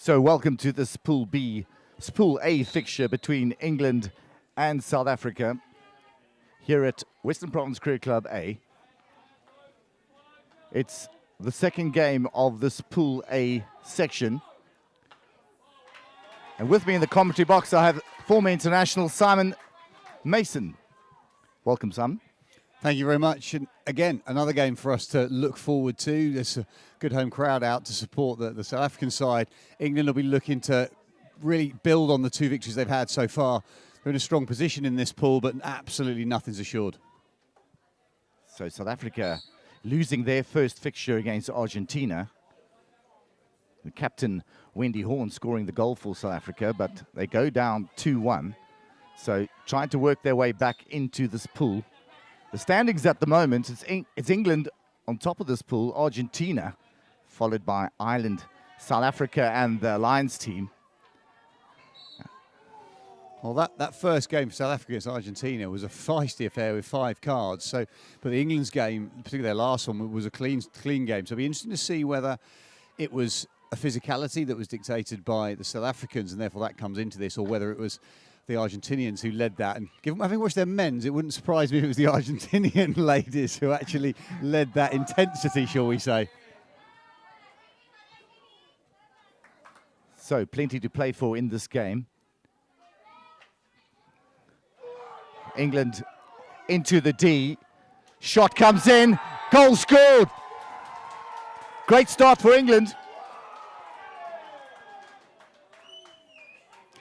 So welcome to this Pool A fixture between England and South Africa here at Western Province Cricket Club A. It's the second game of this Pool A section. And with me in the commentary box, I have former international Simon Mason. Welcome, Simon. Thank you very much. And again, another game for us to look forward to. There's a good home crowd out to support the South African side. England will be looking to really build on the two victories they've had so far. They're in a strong position in this pool, but absolutely nothing's assured. So South Africa losing their first fixture against Argentina. The captain, Wendy Horn, scoring the goal for South Africa, but they go down 2-1. So trying to work their way back into this pool. The standings at the moment, it's England on top of this pool, Argentina, followed by Ireland, South Africa, and the Lions team. Well, that first game for South Africa against Argentina was a feisty affair with 5 cards. So, but the England's game, particularly their last one, was a clean game. So it'll be interesting to see whether it was a physicality that was dictated by the South Africans, and therefore that comes into this, or whether it was the Argentinians who led that. And having watched their men's, it wouldn't surprise me if it was the Argentinian ladies who actually led that intensity, shall we say. So plenty to play for in this game. England into the D. Shot comes in. Goal scored. Great start for England.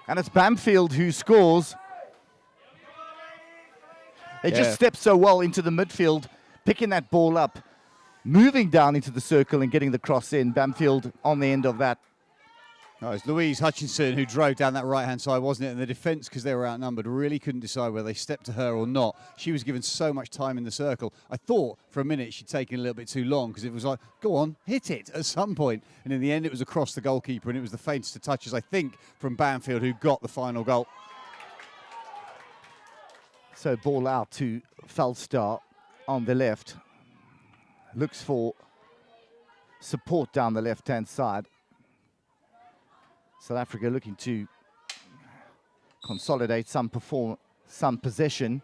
And it's Bamfield who scores. They just step so well into the midfield, picking that ball up, moving down into the circle and getting the cross in. Bamfield on the end of that. No, it was Louise Hutchinson who drove down that right-hand side, wasn't it? And the defence, because they were outnumbered, really couldn't decide whether they stepped to her or not. She was given so much time in the circle. I thought for a minute she'd taken a little bit too long, because it was like, go on, hit it at some point. And in the end, it was across the goalkeeper, and it was the faintest of touches, I think, from Bamfield, who got the final goal. So ball out to Falstar on the left. Looks for support down the left-hand side. South Africa looking to consolidate some possession.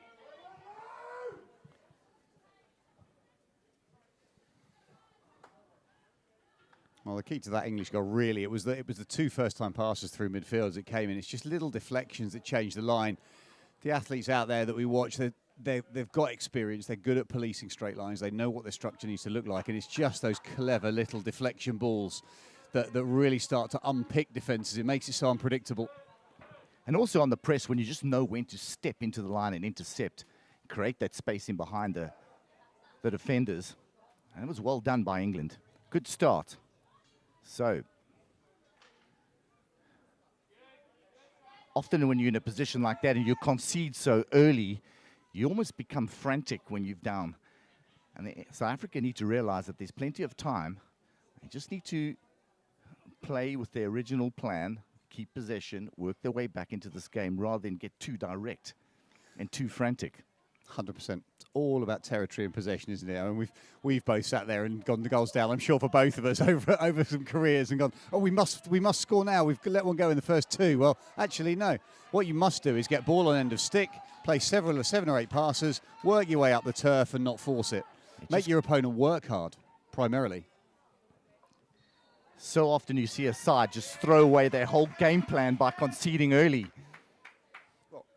Well, the key to that English goal, really, it was the 2 first-time passes through midfield as it came in. It's just little deflections that change the line. The athletes out there that we watch, they've got experience. They're good at policing straight lines. They know what their structure needs to look like, and it's just those clever little deflection balls that really start to unpick defences. It makes it so unpredictable. And also on the press, when you just know when to step into the line and intercept, create that space in behind the defenders. And it was well done by England. Good start. So, often when you're in a position like that and you concede so early, you almost become frantic when you're down. And South Africa need to realize that there's plenty of time. They just need to play with their original plan, keep possession, work their way back into this game rather than get too direct and too frantic. 100%. It's all about territory and possession, isn't it? I mean, we've both sat there and gone the goals down, I'm sure, for both of us over some careers and gone, oh, we must score now. We've let one go in the first 2. Well, actually, no. What you must do is get ball on end of stick, play 7 or 8 passes, work your way up the turf and not force it. Make your opponent work hard, primarily. So often you see a side just throw away their whole game plan by conceding early.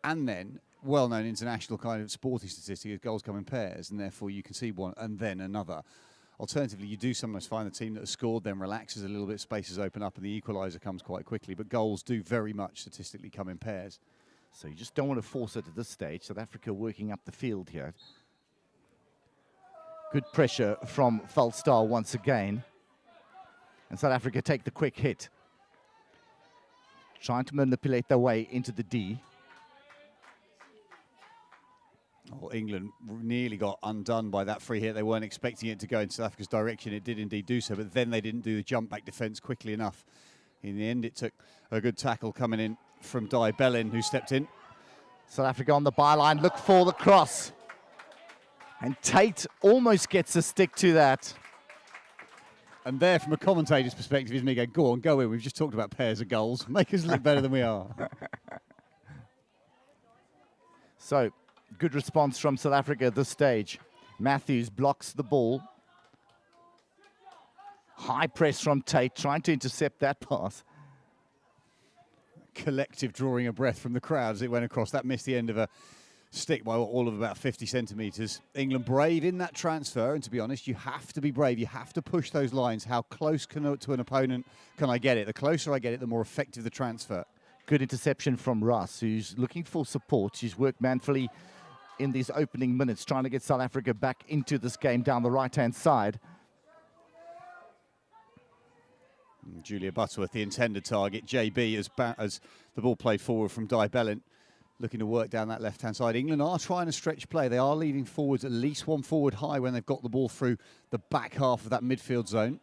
And then, well-known international kind of sporting statistic is goals come in pairs, and therefore you concede one and then another. Alternatively, you do sometimes find the team that has scored then relaxes a little bit, spaces open up, and the equaliser comes quite quickly. But goals do very much statistically come in pairs. So you just don't want to force it at this stage. South Africa working up the field here. Good pressure from Falstar once again. And South Africa take the quick hit. Trying to manipulate their way into the D. Oh, England nearly got undone by that free hit. They weren't expecting it to go in South Africa's direction. It did indeed do so, but then they didn't do the jump back defence quickly enough. In the end, it took a good tackle coming in from Di Bellin, who stepped in. South Africa on the byline, look for the cross. And Tate almost gets a stick to that. And there, from a commentator's perspective, is me going, go on, go in. We've just talked about pairs of goals. Make us look better than we are. So, good response from South Africa at this stage. Matthews blocks the ball. High press from Tate, trying to intercept that pass. Collective drawing a breath from the crowd as it went across. That missed the end of a stick by all of about 50 centimetres. England brave in that transfer, and to be honest, you have to be brave. You have to push those lines. How close to an opponent can I get it? The closer I get it, the more effective the transfer. Good Interception from Russ, who's looking for support. He's worked manfully in these opening minutes, trying to get South Africa back into this game down the right-hand side. Julia Butterworth, the intended target. JB, as the ball played forward from Di Bellin, looking to work down that left-hand side. England are trying to stretch play. They are leaving forwards at least one forward high when they've got the ball through the back half of that midfield zone.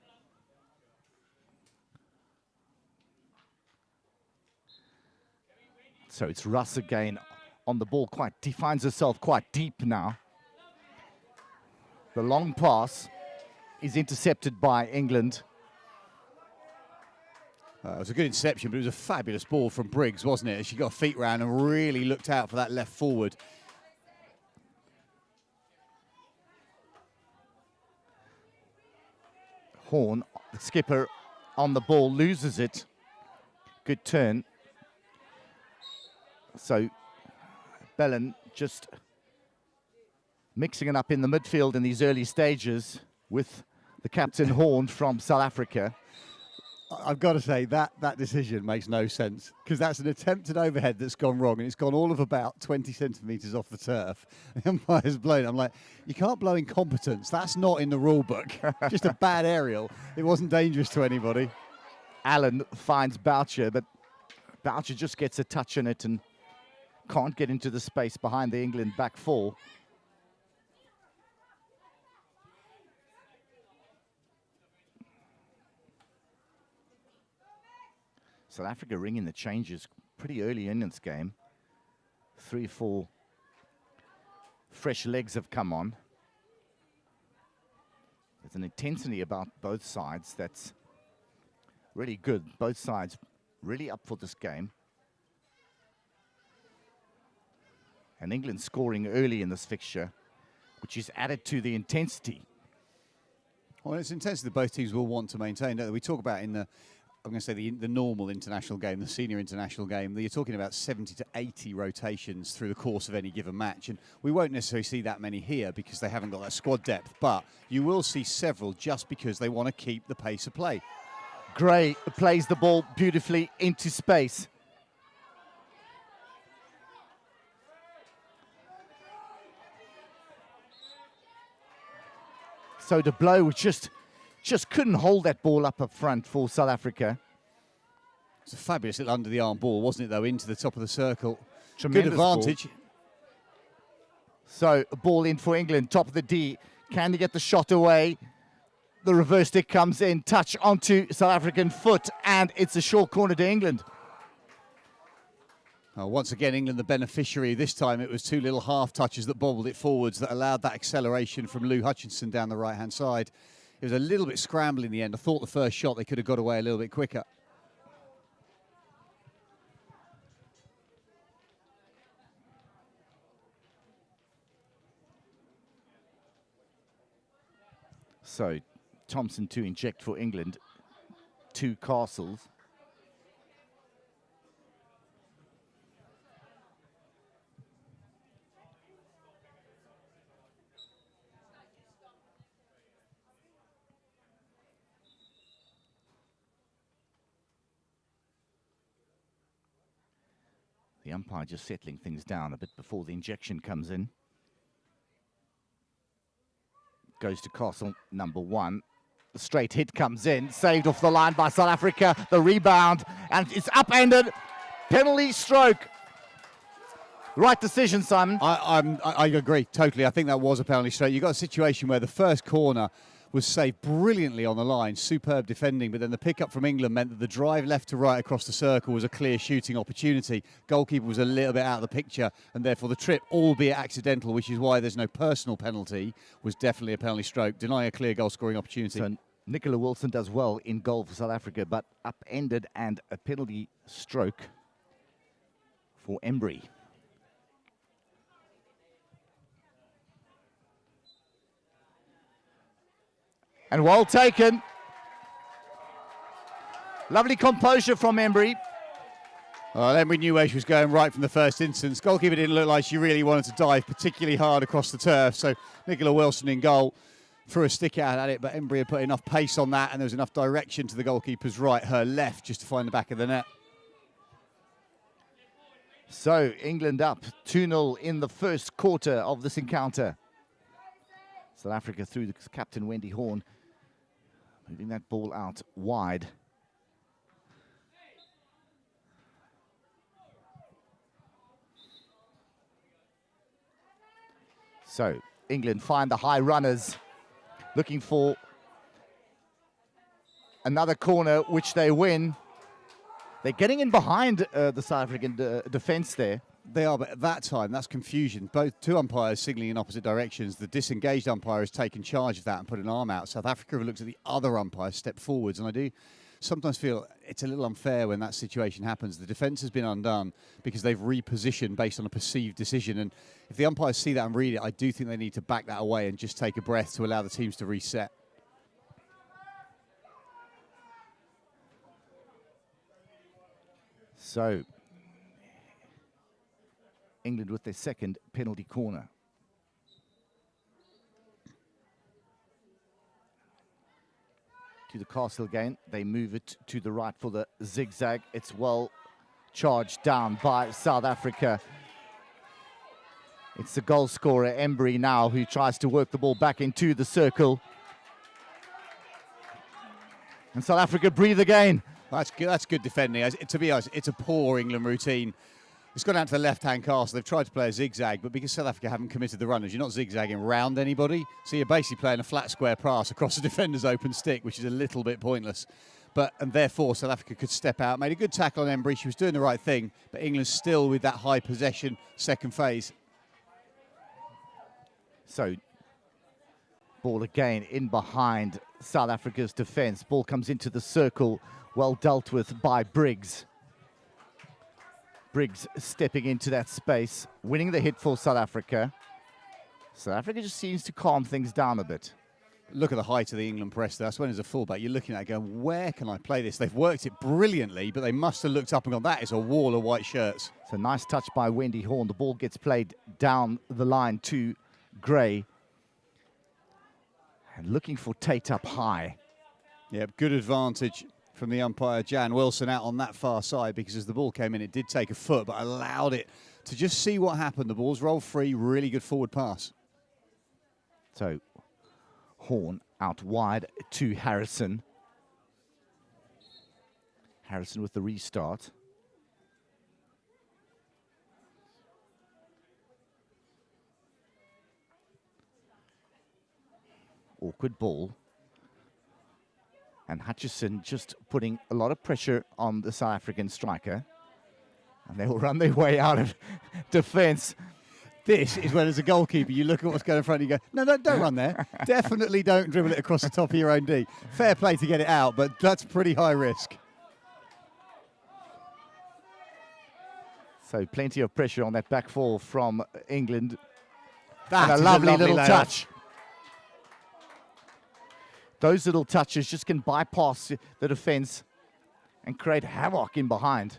So it's Russ again on the ball. He finds herself quite deep now. The long pass is intercepted by England. It was a good interception, but it was a fabulous ball from Briggs, wasn't it? She got her feet round and really looked out for that left forward. Horn, the skipper, on the ball, loses it. Good turn. So Bellin just mixing it up in the midfield in these early stages with the captain Horn from South Africa. I've got to say, that decision makes no sense, because that's an attempted overhead that's gone wrong, and it's gone all of about 20 centimetres off the turf. The umpire's blown it. I'm like, you can't blow incompetence. That's not in the rule book. Just a bad aerial. It wasn't dangerous to anybody. Allen finds Boucher, but Boucher just gets a touch on it and can't get into the space behind the England back four. South Africa ringing the changes pretty early in this game. 3 or 4 fresh legs have come on. There's an intensity about both sides that's really good. Both sides really up for this game. And England scoring early in this fixture, which is added to the intensity. Well, it's intensity that both teams will want to maintain, don't they? We talk about in the, I'm going to say the normal international game, the senior international game, you're talking about 70 to 80 rotations through the course of any given match. And we won't necessarily see that many here because they haven't got that squad depth. But you will see several just because they want to keep the pace of play. Gray plays the ball beautifully into space. So De Blow just couldn't hold that ball up front for South Africa. It's a fabulous little under-the-arm ball, wasn't it, though, into the top of the circle. Tremendous good advantage. Ball. So a ball in for England, top of the D. Can they get the shot away? The reverse stick comes in, touch onto South African foot, and it's a short corner to England. Once again, England the beneficiary. This time it was 2 little half touches that bobbled it forwards that allowed that acceleration from Lou Hutchinson down the right-hand side. It was a little bit scrambled in the end. I thought the first shot they could have got away a little bit quicker. So Thompson to inject for England. 2 Castles. The umpire just settling things down a bit before the injection comes in. Goes to Castle, number 1. The straight hit comes in, saved off the line by South Africa. The rebound, and it's upended. Penalty stroke. Right decision, Simon. I agree, totally. I think that was a penalty stroke. You've got a situation where the first corner was saved brilliantly on the line, superb defending, but then the pickup from England meant that the drive left to right across the circle was a clear shooting opportunity. Goalkeeper was a little bit out of the picture, and therefore the trip, albeit accidental, which is why there's no personal penalty, was definitely a penalty stroke, denying a clear goal-scoring opportunity. So Nicola Wilson does well in goal for South Africa, but upended and a penalty stroke for Embry. And well taken. Lovely composure from Embry. Well, Embry knew where she was going right from the first instance. Goalkeeper didn't look like she really wanted to dive particularly hard across the turf. So Nicola Wilson in goal threw a stick out at it, but Embry had put enough pace on that and there was enough direction to the goalkeeper's right, her left, just to find the back of the net. So England up 2-0 in the first quarter of this encounter. South Africa through the captain Wendy Horn, moving that ball out wide. So England find the high runners, looking for another corner, which they win. They're getting in behind the South African defence there. They are, but at that time, that's confusion. Two umpires signalling in opposite directions. The disengaged umpire has taken charge of that and put an arm out. South Africa have looked at the other umpire, step forwards, and I do sometimes feel it's a little unfair when that situation happens. The defence has been undone because they've repositioned based on a perceived decision, and if the umpires see that and read it, I do think they need to back that away and just take a breath to allow the teams to reset. So England with their second penalty corner. To the Castle again, they move it to the right for the zigzag. It's well charged down by South Africa. It's the goal scorer, Embry, now, who tries to work the ball back into the circle. And South Africa breathe again. That's good. That's good defending. To be honest, it's a poor England routine. It's gone out to the left-hand Castle. They've tried to play a zigzag, but because South Africa haven't committed the runners, you're not zigzagging round anybody. So you're basically playing a flat square pass across the defender's open stick, which is a little bit pointless. And therefore, South Africa could step out. Made a good tackle on Embry. She was doing the right thing, but England still with that high possession second phase. So, ball again in behind South Africa's defence. Ball comes into the circle, well dealt with by Briggs. Briggs stepping into that space, winning the hit for South Africa. South Africa just seems to calm things down a bit. Look at the height of the England press. That's when as a fullback, you're looking at it going, where can I play this? They've worked it brilliantly, but they must have looked up and gone, that is a wall of white shirts. It's a nice touch by Wendy Horn. The ball gets played down the line to Gray. And looking for Tate up high. Yeah, good advantage from the umpire, Jan Wilson, out on that far side, because as the ball came in, it did take a foot, but allowed it to just see what happened. The ball's rolled free, really good forward pass. So, Horn out wide to Harrison. Harrison with the restart. Awkward ball. And Hutchison just putting a lot of pressure on the South African striker. And they will run their way out of defence. This is when, as a goalkeeper, you look at what's going in front and you go, no, don't run there. Definitely don't dribble it across the top of your own D. Fair play to get it out, but that's pretty high risk. So plenty of pressure on that back four from England. That and a lovely little layoff. touch. Those little touches just can bypass the defence and create havoc in behind.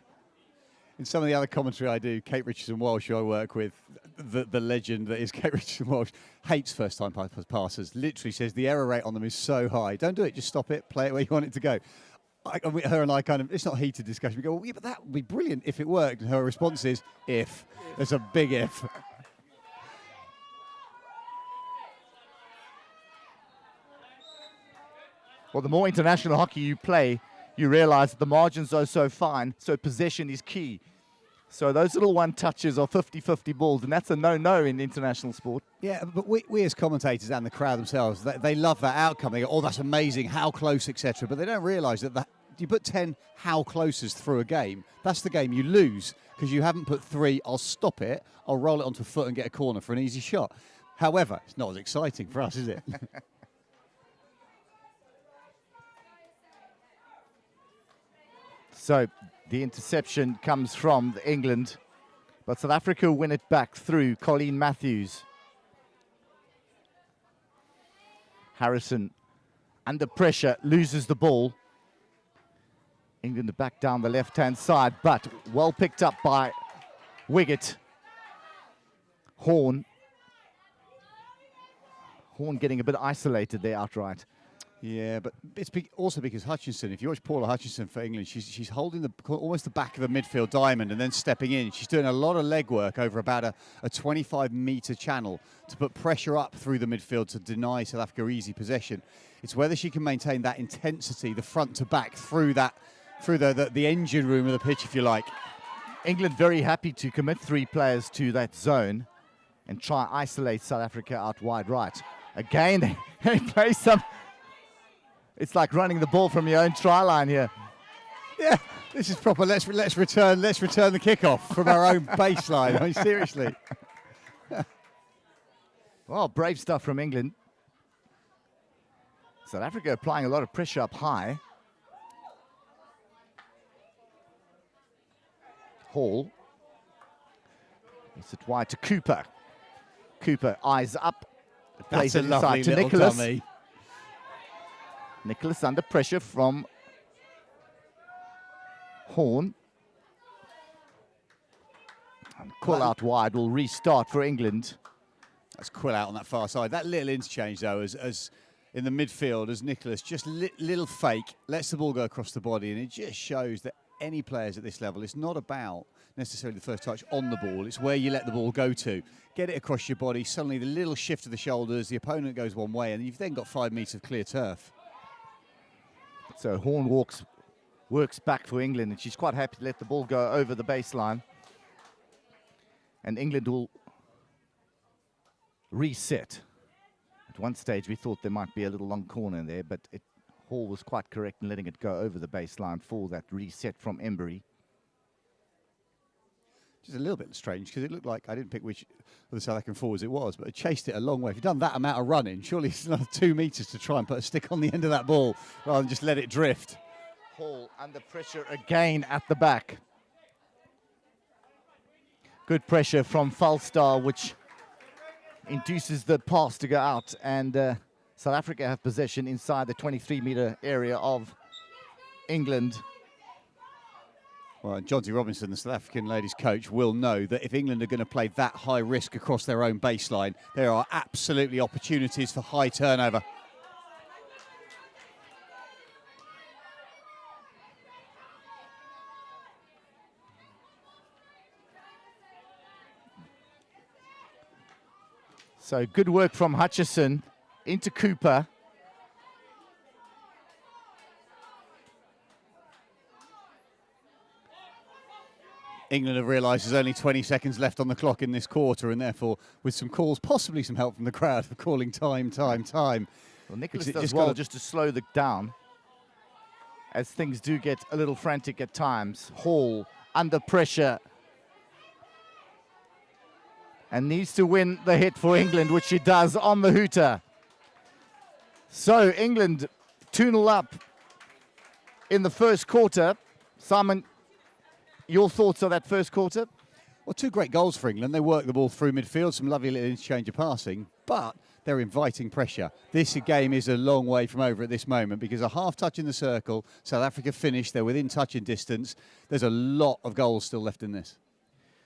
In some of the other commentary I do, Kate Richardson-Walsh, who I work with, the legend that is Kate Richardson-Walsh, hates first-time passers. Literally says the error rate on them is so high. Don't do it. Just stop it. Play it where you want it to go. Her and I kind of, it's not heated discussion. We go, well, yeah, but that would be brilliant if it worked. And her response is, if. There's a big if. Well, the more international hockey you play, you realize that the margins are so fine, so possession is key. So those little one touches are 50-50 balls, and that's a no-no in international sport. Yeah, but we as commentators and the crowd themselves, they love that outcome. They go, oh, that's amazing, how close, etc. But they don't realise that you put 10 how closes through a game, that's the game you lose, because you haven't put 3, I'll stop it, I'll roll it onto a foot and get a corner for an easy shot. However, it's not as exciting for us, is it? So the interception comes from England, but South Africa win it back through Colleen Matthews. Harrison, under pressure, loses the ball. England back down the left-hand side, but well picked up by Wiggett. Horn getting a bit isolated there outright. Yeah, but it's also because Hutchinson, if you watch Paula Hutchinson for England, she's holding almost the back of a midfield diamond and then stepping in. She's doing a lot of legwork over about a 25-metre channel to put pressure up through the midfield to deny South Africa easy possession. It's whether she can maintain that intensity, the front to back, through the engine room of the pitch, if you like. England very happy to commit 3 players to that zone and try isolate South Africa out wide right. Again, they play some... It's like running the ball from your own try line here. Yeah, this is proper. Let's return the kickoff from our own baseline. I mean, seriously. Well, brave stuff from England. South Africa applying a lot of pressure up high. Hall. It's it wide to Cooper. Cooper eyes up. Plays it inside to Nicholas. Dummy. Nicholas under pressure from Horn. And Quill out wide will restart for England. That's Quill out on that far side. That little interchange, though, as in the midfield, as Nicholas, just little fake, lets the ball go across the body, and it just shows that any players at this level, it's not about necessarily the first touch on the ball, it's where you let the ball go to. Get it across your body, suddenly the little shift of the shoulders, the opponent goes one way, and you've then got 5 metres of clear turf. So Horn works back for England, and she's quite happy to let the ball go over the baseline. And England will reset. At one stage, we thought there might be a little long corner there, but Hall was quite correct in letting it go over the baseline for that reset from Embury. Just a little bit strange, because it looked like, I didn't pick which of the South African forwards it was, but it chased it a long way. If you've done that amount of running, surely it's another 2 metres to try and put a stick on the end of that ball rather than just let it drift. Hall under pressure again at the back. Good pressure from Falstar, which induces the pass to go out, and South Africa have possession inside the 23-metre area of England. Well, Johnsy Robinson, the South African ladies coach, will know that if England are going to play that high risk across their own baseline, there are absolutely opportunities for high turnover. So good work from Hutchison into Cooper. England have realised there's only 20 seconds left on the clock in this quarter, and therefore, with some calls, possibly some help from the crowd, for calling time. Well, Nicholas does well just to slow the down, as things do get a little frantic at times. Hall under pressure and needs to win the hit for England, which she does on the hooter. So England 2-0 up in the first quarter. Simon, your thoughts on that first quarter? Well, 2 great goals for England. They work the ball through midfield, some lovely little interchange of passing, but they're inviting pressure. This game is a long way from over at this moment, because a half touch in the circle, South Africa finished, they're within touching distance. There's a lot of goals still left in this.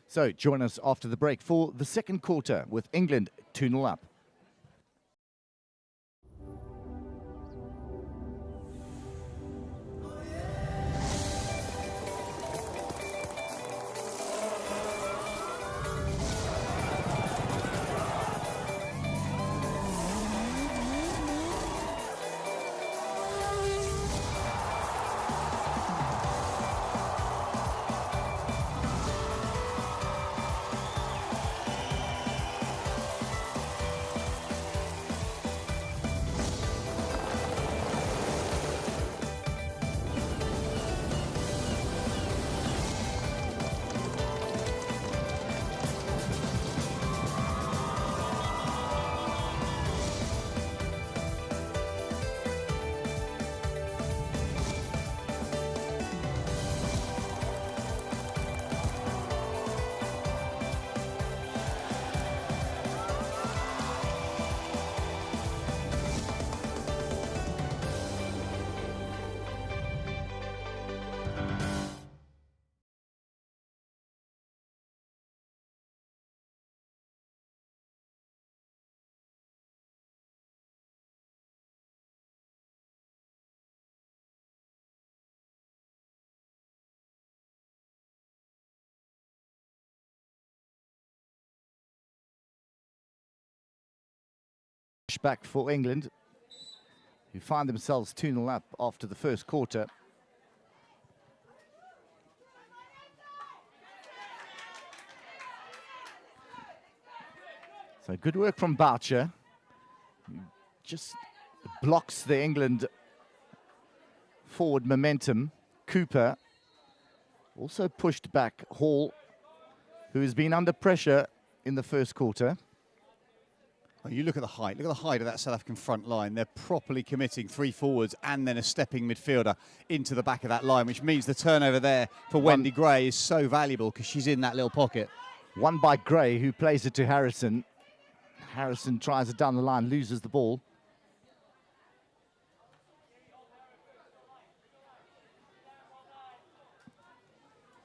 So join us after the break for the second quarter with England 2-0 up. back for England, who find themselves 2-0 up after the first quarter. So good work from Boucher. Just blocks the England forward momentum. Cooper also pushed back Hall, who has been under pressure in the first quarter. Well, you look at the height. Look at the height of that South African front line. They're properly committing 3 forwards and then a stepping midfielder into the back of that line, which means the turnover there for Wendy Gray is so valuable because she's in that little pocket. One by Gray, who plays it to Harrison. Harrison tries it down the line, loses the ball.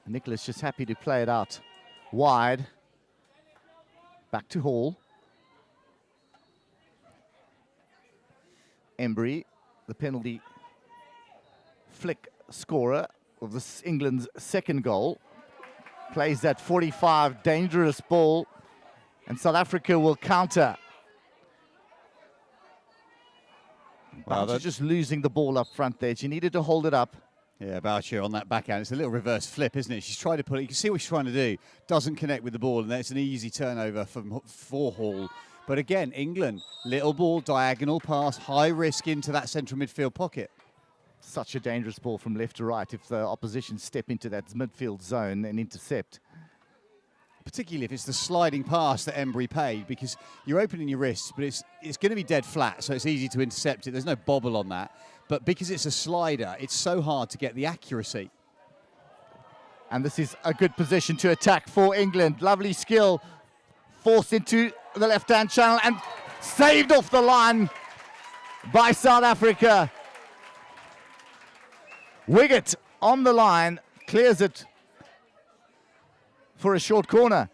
Nicholas just happy to play it out wide. Back to Hall. Embry, the penalty flick scorer of this England's second goal, plays that 45 dangerous ball, and South Africa will counter. Wow, Boucher just losing the ball up front there. She needed to hold it up. Yeah, Boucher on that backhand. It's a little reverse flip, isn't it? She's trying to put it. You can see what she's trying to do. Doesn't connect with the ball, and then it's an easy turnover for Hall. But again, England, little ball, diagonal pass, high risk into that central midfield pocket. Such a dangerous ball from left to right if the opposition step into that midfield zone and intercept. Particularly if it's the sliding pass that Embry paid, because you're opening your wrists, but it's going to be dead flat, so it's easy to intercept it. There's no bobble on that. But because it's a slider, it's so hard to get the accuracy. And this is a good position to attack for England. Lovely skill. Forced into the left-hand channel and saved off the line by South Africa. Wiggett on the line, clears it for a short corner.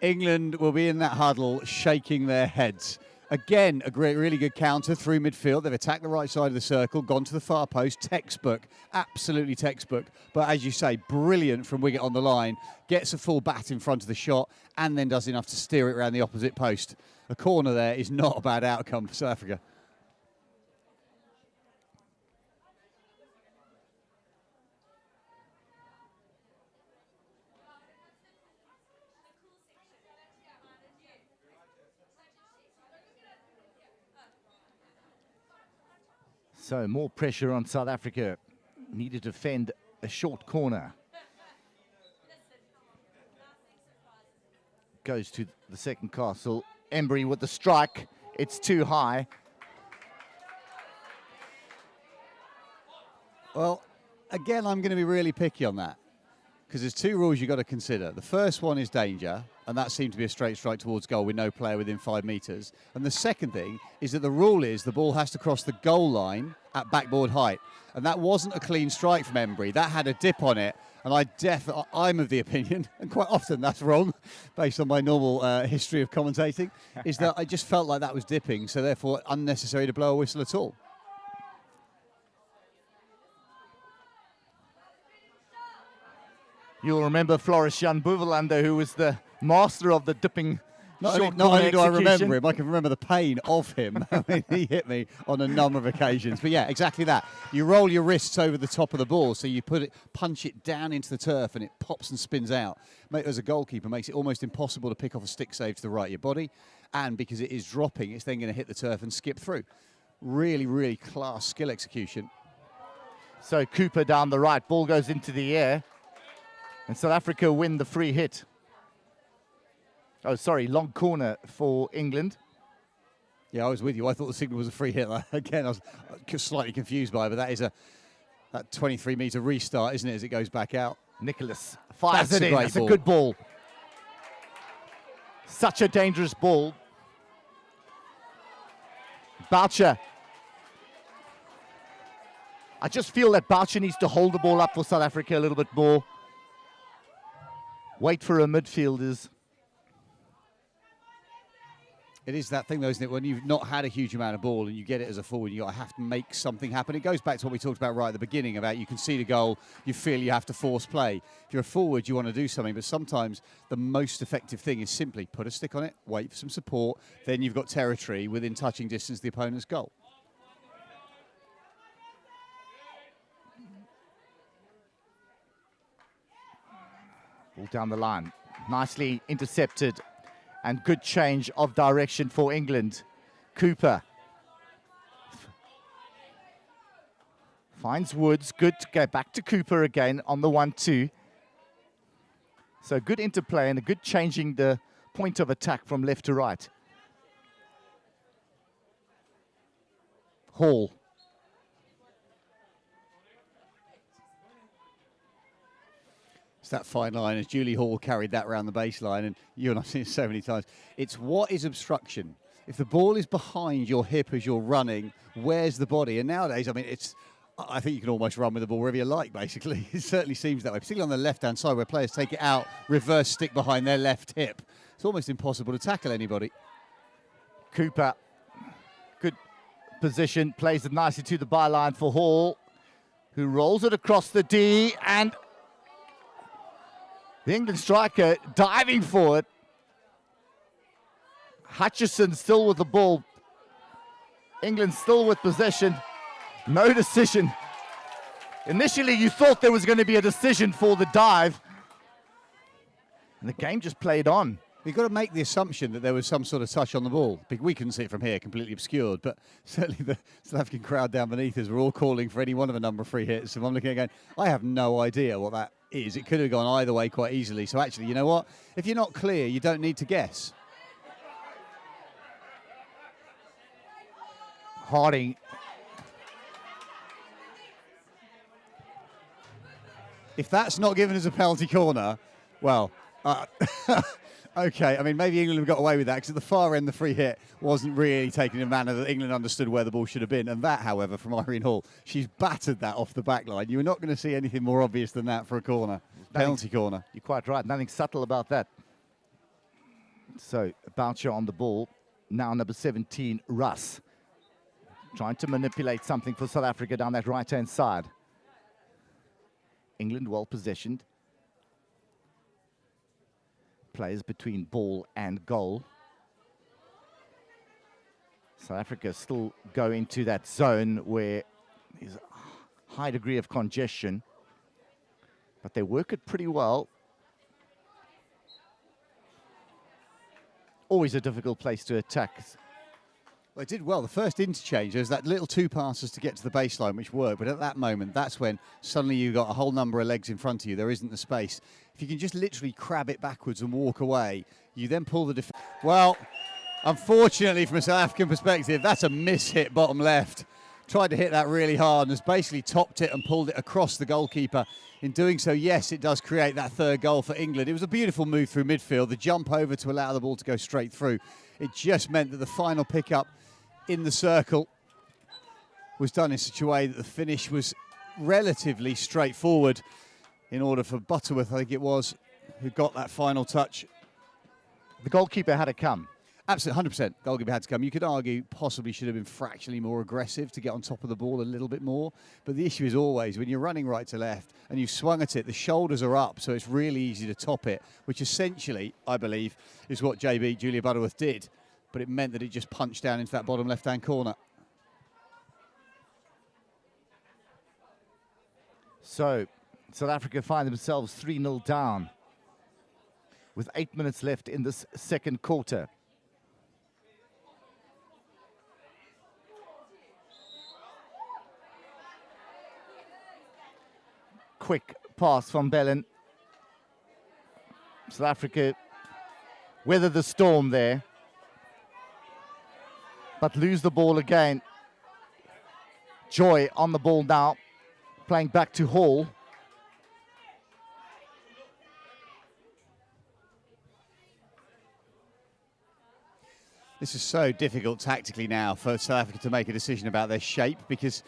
England will be in that huddle shaking their heads. Again, a really good counter through midfield. They've attacked the right side of the circle, gone to the far post. Textbook, absolutely textbook. But as you say, brilliant from Wiggett on the line. Gets a full bat in front of the shot and then does enough to steer it around the opposite post. A corner there is not a bad outcome for South Africa. So more pressure on South Africa. Need to defend a short corner. Goes to the second castle. Embry with the strike. It's too high. Well, again, I'm going to be really picky on that because there's 2 rules you've got to consider. The first one is danger, and that seemed to be a straight strike towards goal with no player within 5 metres. And the second thing is that the rule is the ball has to cross the goal line at backboard height. And that wasn't a clean strike from Embry. That had a dip on it. And I'm of the opinion, and quite often that's wrong, based on my normal history of commentating, is that I just felt like that was dipping, so therefore unnecessary to blow a whistle at all. You'll remember Floris Jan Boevelander, who was the master of the dipping Not short only corner do I execution. remember him, I can remember the pain of him. I mean, he hit me on a number of occasions. But yeah, exactly that. You roll your wrists over the top of the ball, so you punch it down into the turf, and it pops and spins out. As a goalkeeper, makes it almost impossible to pick off a stick save to the right of your body. And because it is dropping, it's then going to hit the turf and skip through. Really, really class skill execution. So Cooper down the right, ball goes into the air, and South Africa win the free hit. Oh, sorry, long corner for England. Yeah, I was with you. I thought the signal was a free hit. Again, I was slightly confused by it, but that is that 23-metre restart, isn't it, as it goes back out. Nicholas fires That's it in. That's a ball. good ball. Such a dangerous ball. Boucher. I just feel that Boucher needs to hold the ball up for South Africa a little bit more. Wait for her midfielders. It is that thing, though, isn't it? When you've not had a huge amount of ball and you get it as a forward, you have to make something happen. It goes back to what we talked about right at the beginning about you can see the goal, you feel you have to force play. If you're a forward, you want to do something, but sometimes the most effective thing is simply put a stick on it, wait for some support, then you've got territory within touching distance of the opponent's goal. Ball down the line, nicely intercepted. And good change of direction for England. Cooper finds Woods. Good to go back to Cooper again on the 1-2. So good interplay and a good changing the point of attack from left to right. Hall. That fine line as Julie Hall carried that around the baseline, and you and I've seen it so many times. It's what is obstruction? If the ball is behind your hip as you're running, where's the body? And nowadays, I mean, I think you can almost run with the ball wherever you like, basically. It certainly seems that way, particularly on the left-hand side where players take it out, reverse stick behind their left hip. It's almost impossible to tackle anybody. Cooper, good position, plays it nicely to the byline for Hall, who rolls it across the D, and the England striker diving for it. Hutchison still with the ball. England still with possession. No decision. Initially, you thought there was going to be a decision for the dive. And the game just played on. We've got to make the assumption that there was some sort of touch on the ball. We couldn't see it from here, completely obscured, but certainly the South African crowd down beneath us were all calling for any one of a number of free hits. And I'm looking again, I have no idea what that is. It could have gone either way quite easily. So actually, you know what? If you're not clear, you don't need to guess. Harding. If that's not given as a penalty corner, well, okay. I mean, maybe England have got away with that because at the far end, the free hit wasn't really taken in a manner that England understood where the ball should have been. And that, however, from Irene Hall, she's battered that off the back line. You're not going to see anything more obvious than that for a corner, penalty corner. You're quite right. Nothing subtle about that. So, Boucher on the ball. Now number 17, Russ. Trying to manipulate something for South Africa down that right-hand side. England well positioned. Plays between ball and goal. South Africa still go into that zone where there's a high degree of congestion, but they work it pretty well. Always a difficult place to attack. Well, it did well. The first interchange, there was that little two passes to get to the baseline, which worked. But at that moment, that's when suddenly you've got a whole number of legs in front of you. There isn't the space. If you can just literally crab it backwards and walk away, you then pull the defence. Well, unfortunately, from a South African perspective, that's a miss-hit bottom left. Tried to hit that really hard and has basically topped it and pulled it across the goalkeeper. In doing so, yes, it does create that third goal for England. It was a beautiful move through midfield. The jump over to allow the ball to go straight through. It just meant that the final pickup in the circle was done in such a way that the finish was relatively straightforward in order for Butterworth, I think it was, who got that final touch. The goalkeeper had to come. Absolutely, 100%. Goalkeeper had to come. You could argue possibly should have been fractionally more aggressive to get on top of the ball a little bit more. But the issue is always when you're running right to left and you've swung at it, the shoulders are up, so it's really easy to top it, which essentially, I believe, is what JB, Julia Butterworth, did. But it meant that it just punched down into that bottom left-hand corner. So, South Africa find themselves 3-0 down with 8 minutes left in this second quarter. Quick pass from Bellin. South Africa weather the storm there, but lose the ball again. Joy on the ball now, playing back to Hall. This is so difficult tactically now for South Africa to make a decision about their shape because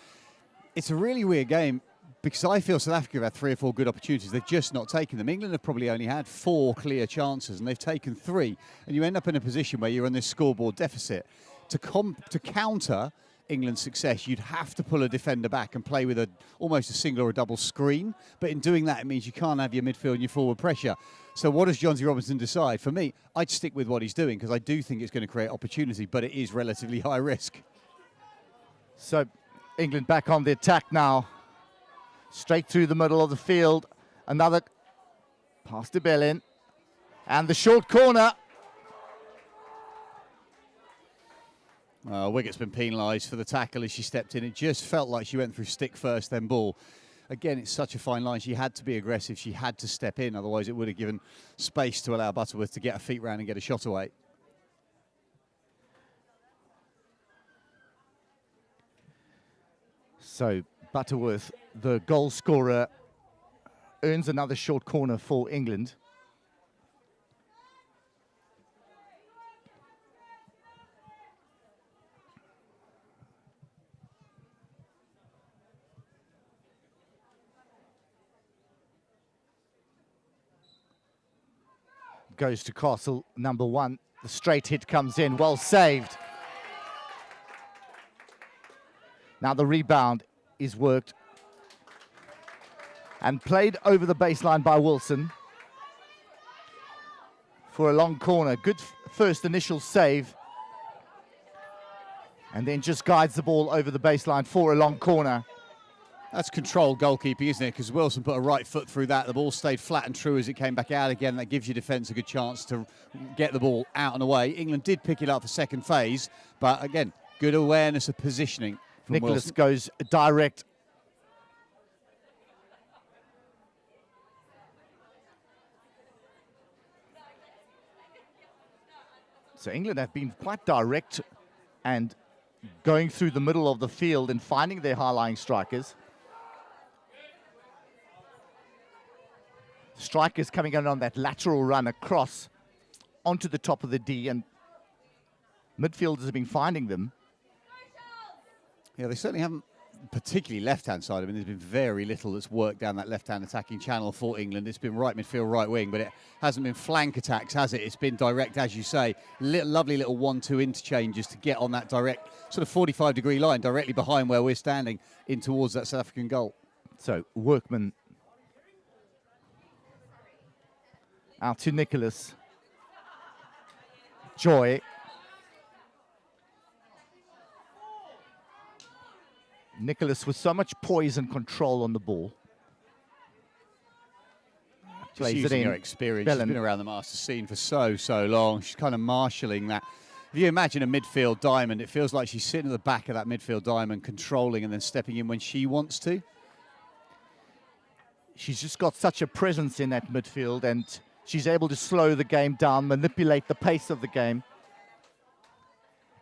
it's a really weird game. because I feel South Africa have had 3 or 4 good opportunities. They've just not taken them. England have probably only had 4 clear chances, and they've taken 3. And you end up in a position where you're on this scoreboard deficit. To counter England's success, you'd have to pull a defender back and play with almost a single or a double screen. But in doing that, it means you can't have your midfield and your forward pressure. So what does John Robinson decide? For me, I'd stick with what he's doing because I do think it's going to create opportunity, but it is relatively high risk. So England back on the attack now. Straight through the middle of the field. Another pass to Bellin. And the short corner. Wiggett's been penalised for the tackle as she stepped in. It just felt like she went through stick first, then ball. Again, it's such a fine line. She had to be aggressive. She had to step in. Otherwise, it would have given space to allow Butterworth to get her feet round and get a shot away. So Butterworth, the goal scorer, earns another short corner for England. Goes to Castle, number 1. The straight hit comes in, well saved. Now the rebound is worked and played over the baseline by Wilson for a long corner. Good first initial save, and then just guides the ball over the baseline for a long corner. That's controlled goalkeeping, isn't it? Because Wilson put a right foot through that. The ball stayed flat and true as it came back out again. That gives your defence a good chance to get the ball out and away. England did pick it up for second phase, but again, good awareness of positioning from Nicholas Wilson. goes direct. So England have been quite direct and going through the middle of the field and finding their high-lying strikers. Strikers coming in on that lateral run across onto the top of the D, and midfielders have been finding them. Yeah, they certainly haven't, particularly left-hand side. I mean, there's been very little that's worked down that left-hand attacking channel for England. It's been right midfield, right wing, but it hasn't been flank attacks, has it? It's been direct, as you say. Lovely little 1-2 interchanges to get on that direct sort of 45-degree line directly behind where we're standing in towards that South African goal. So Workman out to Nicholas. Joy. Nicholas with so much poise and control on the ball. Just using her experience. She's been around the master scene for so long. She's kind of marshalling that. If you imagine a midfield diamond, it feels like she's sitting at the back of that midfield diamond, controlling and then stepping in when she wants to. She's just got such a presence in that midfield, and she's able to slow the game down, manipulate the pace of the game.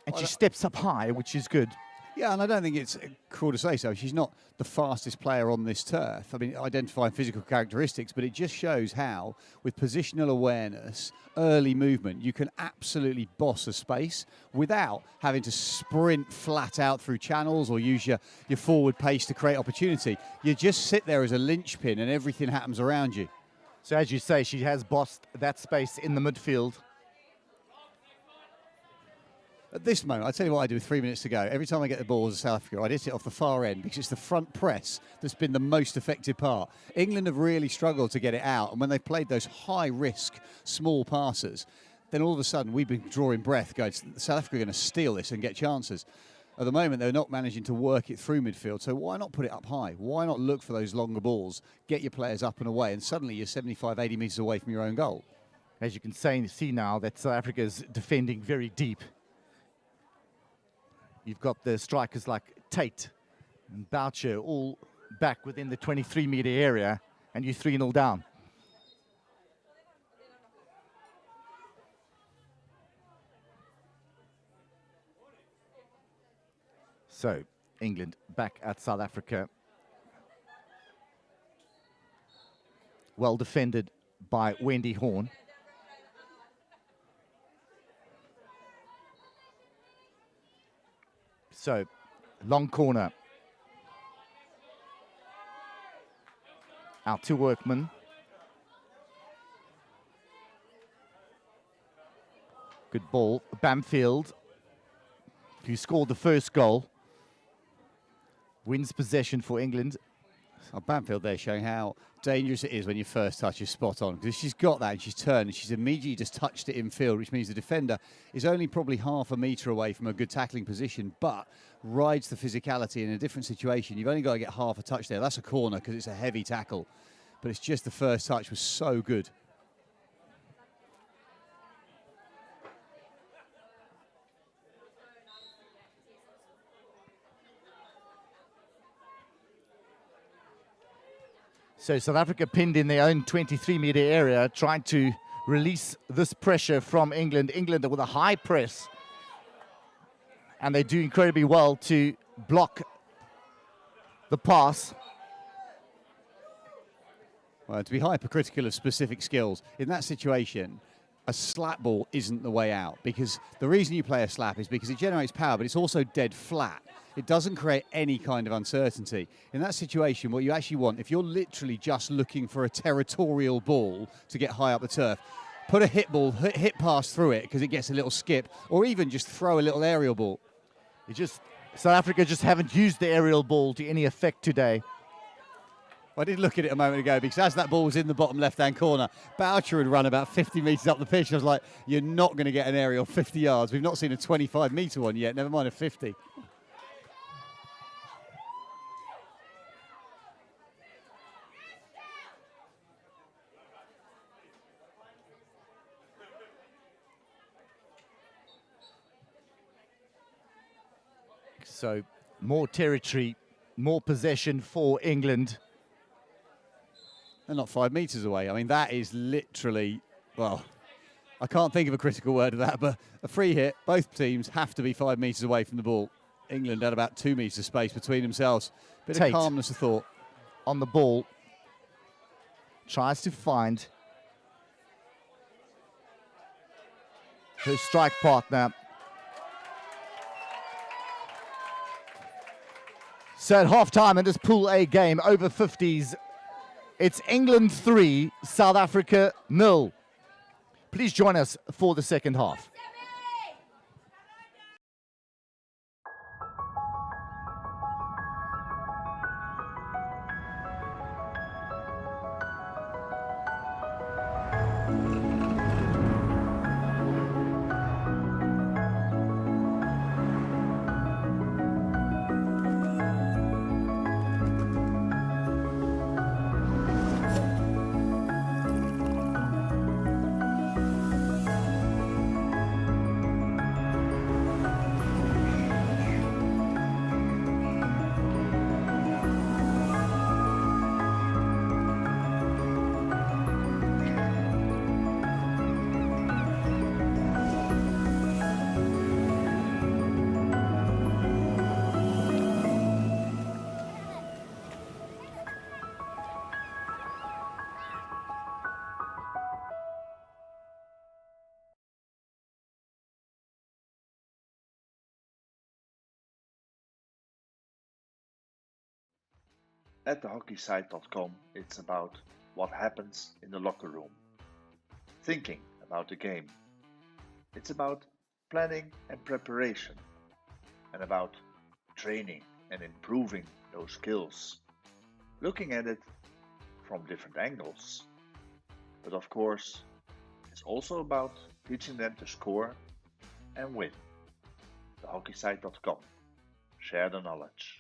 And she steps up high, which is good. Yeah, and I don't think it's cruel to say so. She's not the fastest player on this turf. I mean, identifying physical characteristics, but it just shows how, with positional awareness, early movement, you can absolutely boss a space without having to sprint flat out through channels or use your forward pace to create opportunity. You just sit there as a linchpin and everything happens around you. So as you say, she has bossed that space in the midfield. At this moment, I'll tell you what I do with 3 minutes to go. Every time I get the ball as a South Africa, I'd hit it off the far end because it's the front press that's been the most effective part. England have really struggled to get it out, and when they've played those high-risk, small passes, then all of a sudden we've been drawing breath, going, South Africa are going to steal this and get chances. At the moment, they're not managing to work it through midfield, so why not put it up high? Why not look for those longer balls, get your players up and away, and suddenly you're 75, 80 metres away from your own goal? As you can see now that South Africa is defending very deep. You've got the strikers like Tate and Boucher all back within the 23-metre area, and you're 3-0 down. So, England back at South Africa. Well defended by Wendy Horn. So, long corner. Out to Workman. Good ball. Bamfield, who scored the first goal, wins possession for England. Bamfield there showing how dangerous it is when your first touch is spot on. Because if she's got that and she's turned and she's immediately just touched it in field, which means the defender is only probably half a metre away from a good tackling position, but rides the physicality in a different situation. You've only got to get half a touch there. That's a corner because it's a heavy tackle. But it's just the first touch was so good. So South Africa pinned in their own 23-metre area, trying to release this pressure from England. England with a high press. And they do incredibly well to block the pass. Well, to be hypercritical of specific skills, in that situation, a slap ball isn't the way out. Because the reason you play a slap is because it generates power, but it's also dead flat. It doesn't create any kind of uncertainty. In that situation, what you actually want, if you're literally just looking for a territorial ball to get high up the turf, put a hit hit pass through it because it gets a little skip, or even just throw a little aerial ball. South Africa just haven't used the aerial ball to any effect today. I did look at it a moment ago because as that ball was in the bottom left-hand corner, Boucher had run about 50 metres up the pitch. I was like, you're not going to get an aerial 50 yards. We've not seen a 25-metre one yet, never mind a 50. So more territory, more possession for England. They're not 5 metres away. I mean, that is literally, well, I can't think of a critical word of that, but a free hit, both teams have to be 5 metres away from the ball. England had about 2 metres of space between themselves. Bit Tate, of calmness of thought. On the ball, tries to find her strike partner. So at half-time in this Pool A game, over 50s, it's England 3, South Africa 0. Please join us for the second half. At thehockeysite.com, it's about what happens in the locker room, thinking about the game. It's about planning and preparation, and about training and improving those skills, looking at it from different angles. But of course, it's also about teaching them to score and win. Thehockeysite.com. Share the knowledge.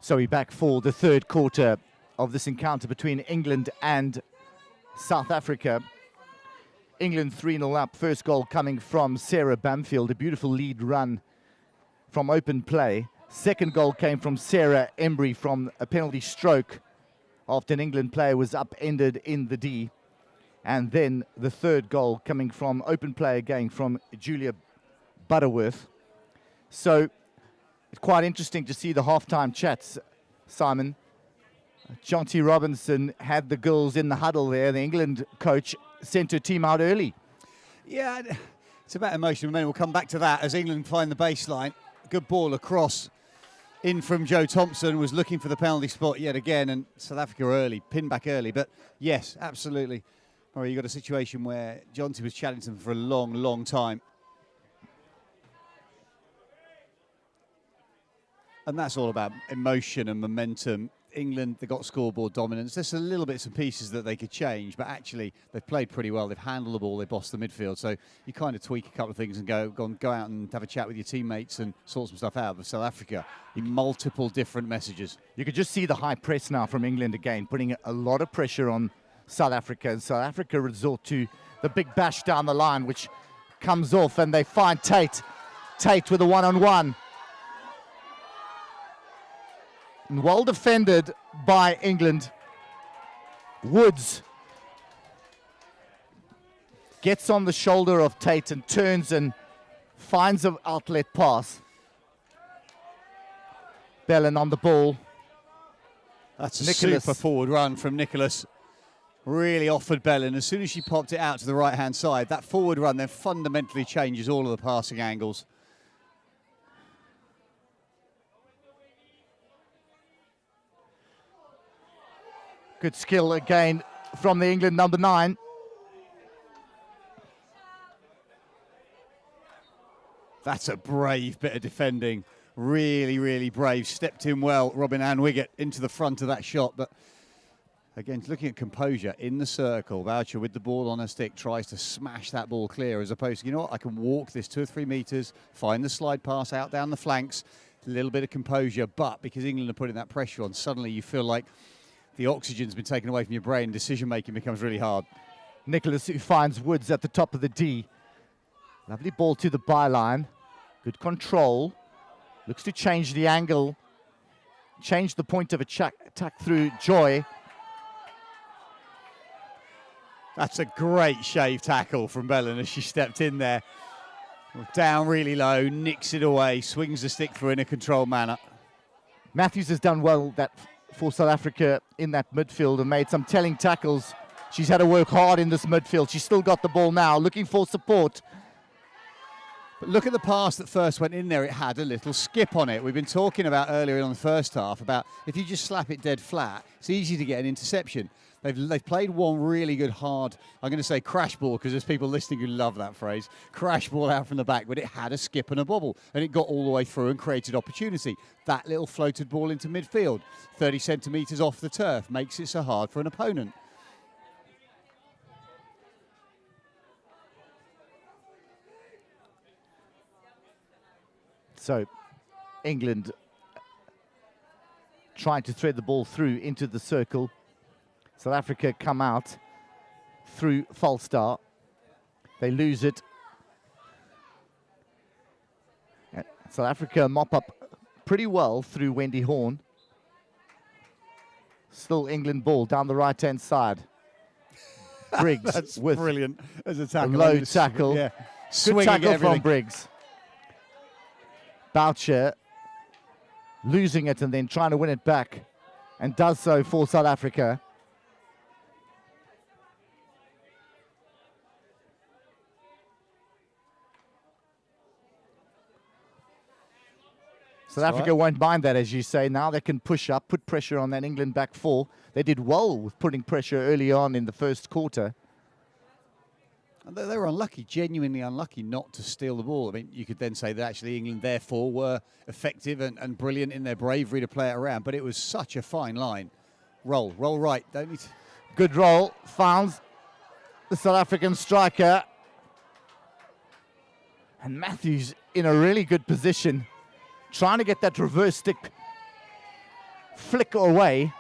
So we're back for the third quarter of this encounter between England and South Africa. England 3-0 up. First goal coming from Sarah Bamfield. A beautiful lead run from open play. Second goal came from Sarah Embry from a penalty stroke after an England player was upended in the D. And then the third goal coming from open play again from Julia Butterworth. So it's quite interesting to see the halftime chats, Simon. Jonty Robinson had the girls in the huddle there. The England coach sent her team out early. Yeah, it's about emotion. We'll come back to that as England find the baseline. Good ball across in from Joe Thompson, was looking for the penalty spot yet again, and South Africa early, pinned back early. But yes, absolutely. You got a situation where Jonty was challenging them for a long, long time. And that's all about emotion and momentum. England, they got scoreboard dominance. There's a little bits and pieces that they could change, but actually they've played pretty well. They've handled the ball, they've bossed the midfield. So you kind of tweak a couple of things and go out and have a chat with your teammates and sort some stuff out. But South Africa, in multiple different messages. You could just see the high press now from England again, putting a lot of pressure on South Africa. And South Africa resort to the big bash down the line, which comes off, and they find Tate. Tate with a one-on-one. And well defended by England. Woods gets on the shoulder of Tate and turns and finds an outlet pass. Bellin on the ball. That's a super forward run from Nicholas. Really offered Bellin. As soon as she popped it out to the right-hand side, that forward run then fundamentally changes all of the passing angles. Good skill again from the England number 9. That's a brave bit of defending. Really, really brave. Stepped in well, Robin Ann Wiggett, into the front of that shot. But again, looking at composure in the circle, Boucher with the ball on her stick tries to smash that ball clear, as opposed to, you know what, I can walk this 2 or 3 metres, find the slide pass out down the flanks, a little bit of composure. But because England are putting that pressure on, suddenly you feel like the oxygen's been taken away from your brain. Decision-making becomes really hard. Nicholas, who finds Woods at the top of the D. Lovely ball to the byline. Good control. Looks to change the angle. Change the point of attack through Joy. That's a great shave tackle from Bellin as she stepped in there. Down really low, nicks it away, swings the stick through in a controlled manner. Matthews has done well for South Africa in that midfield and made some telling tackles. She's had to work hard in this midfield. She's still got the ball now, looking for support. But look at the pass that first went in there. It had a little skip on it. We've been talking about earlier in the first half about if you just slap it dead flat, it's easy to get an interception. They've played one really good hard, I'm going to say crash ball, because there's people listening who love that phrase, crash ball out from the back, but it had a skip and a bobble, and it got all the way through and created opportunity. That little floated ball into midfield, 30 centimetres off the turf, makes it so hard for an opponent. So England trying to thread the ball through into the circle. South Africa come out through Falstar. They lose it. South Africa mop up pretty well through Wendy Horn. Still England ball down the right-hand side. Briggs That's with brilliant as a tackle. a low tackle. Yeah. Good tackle from Briggs. Boucher losing it and then trying to win it back, and does so for South Africa. South Africa won't mind that, as you say. Now they can push up, put pressure on that England back four. They did well with putting pressure early on in the first quarter. They were unlucky, genuinely unlucky not to steal the ball. I mean, you could then say that actually England, therefore, were effective and brilliant in their bravery to play it around. But it was such a fine line. Roll right. Don't need to... Good roll. Found the South African striker. And Matthews in a really good position, trying to get that reverse stick flick away.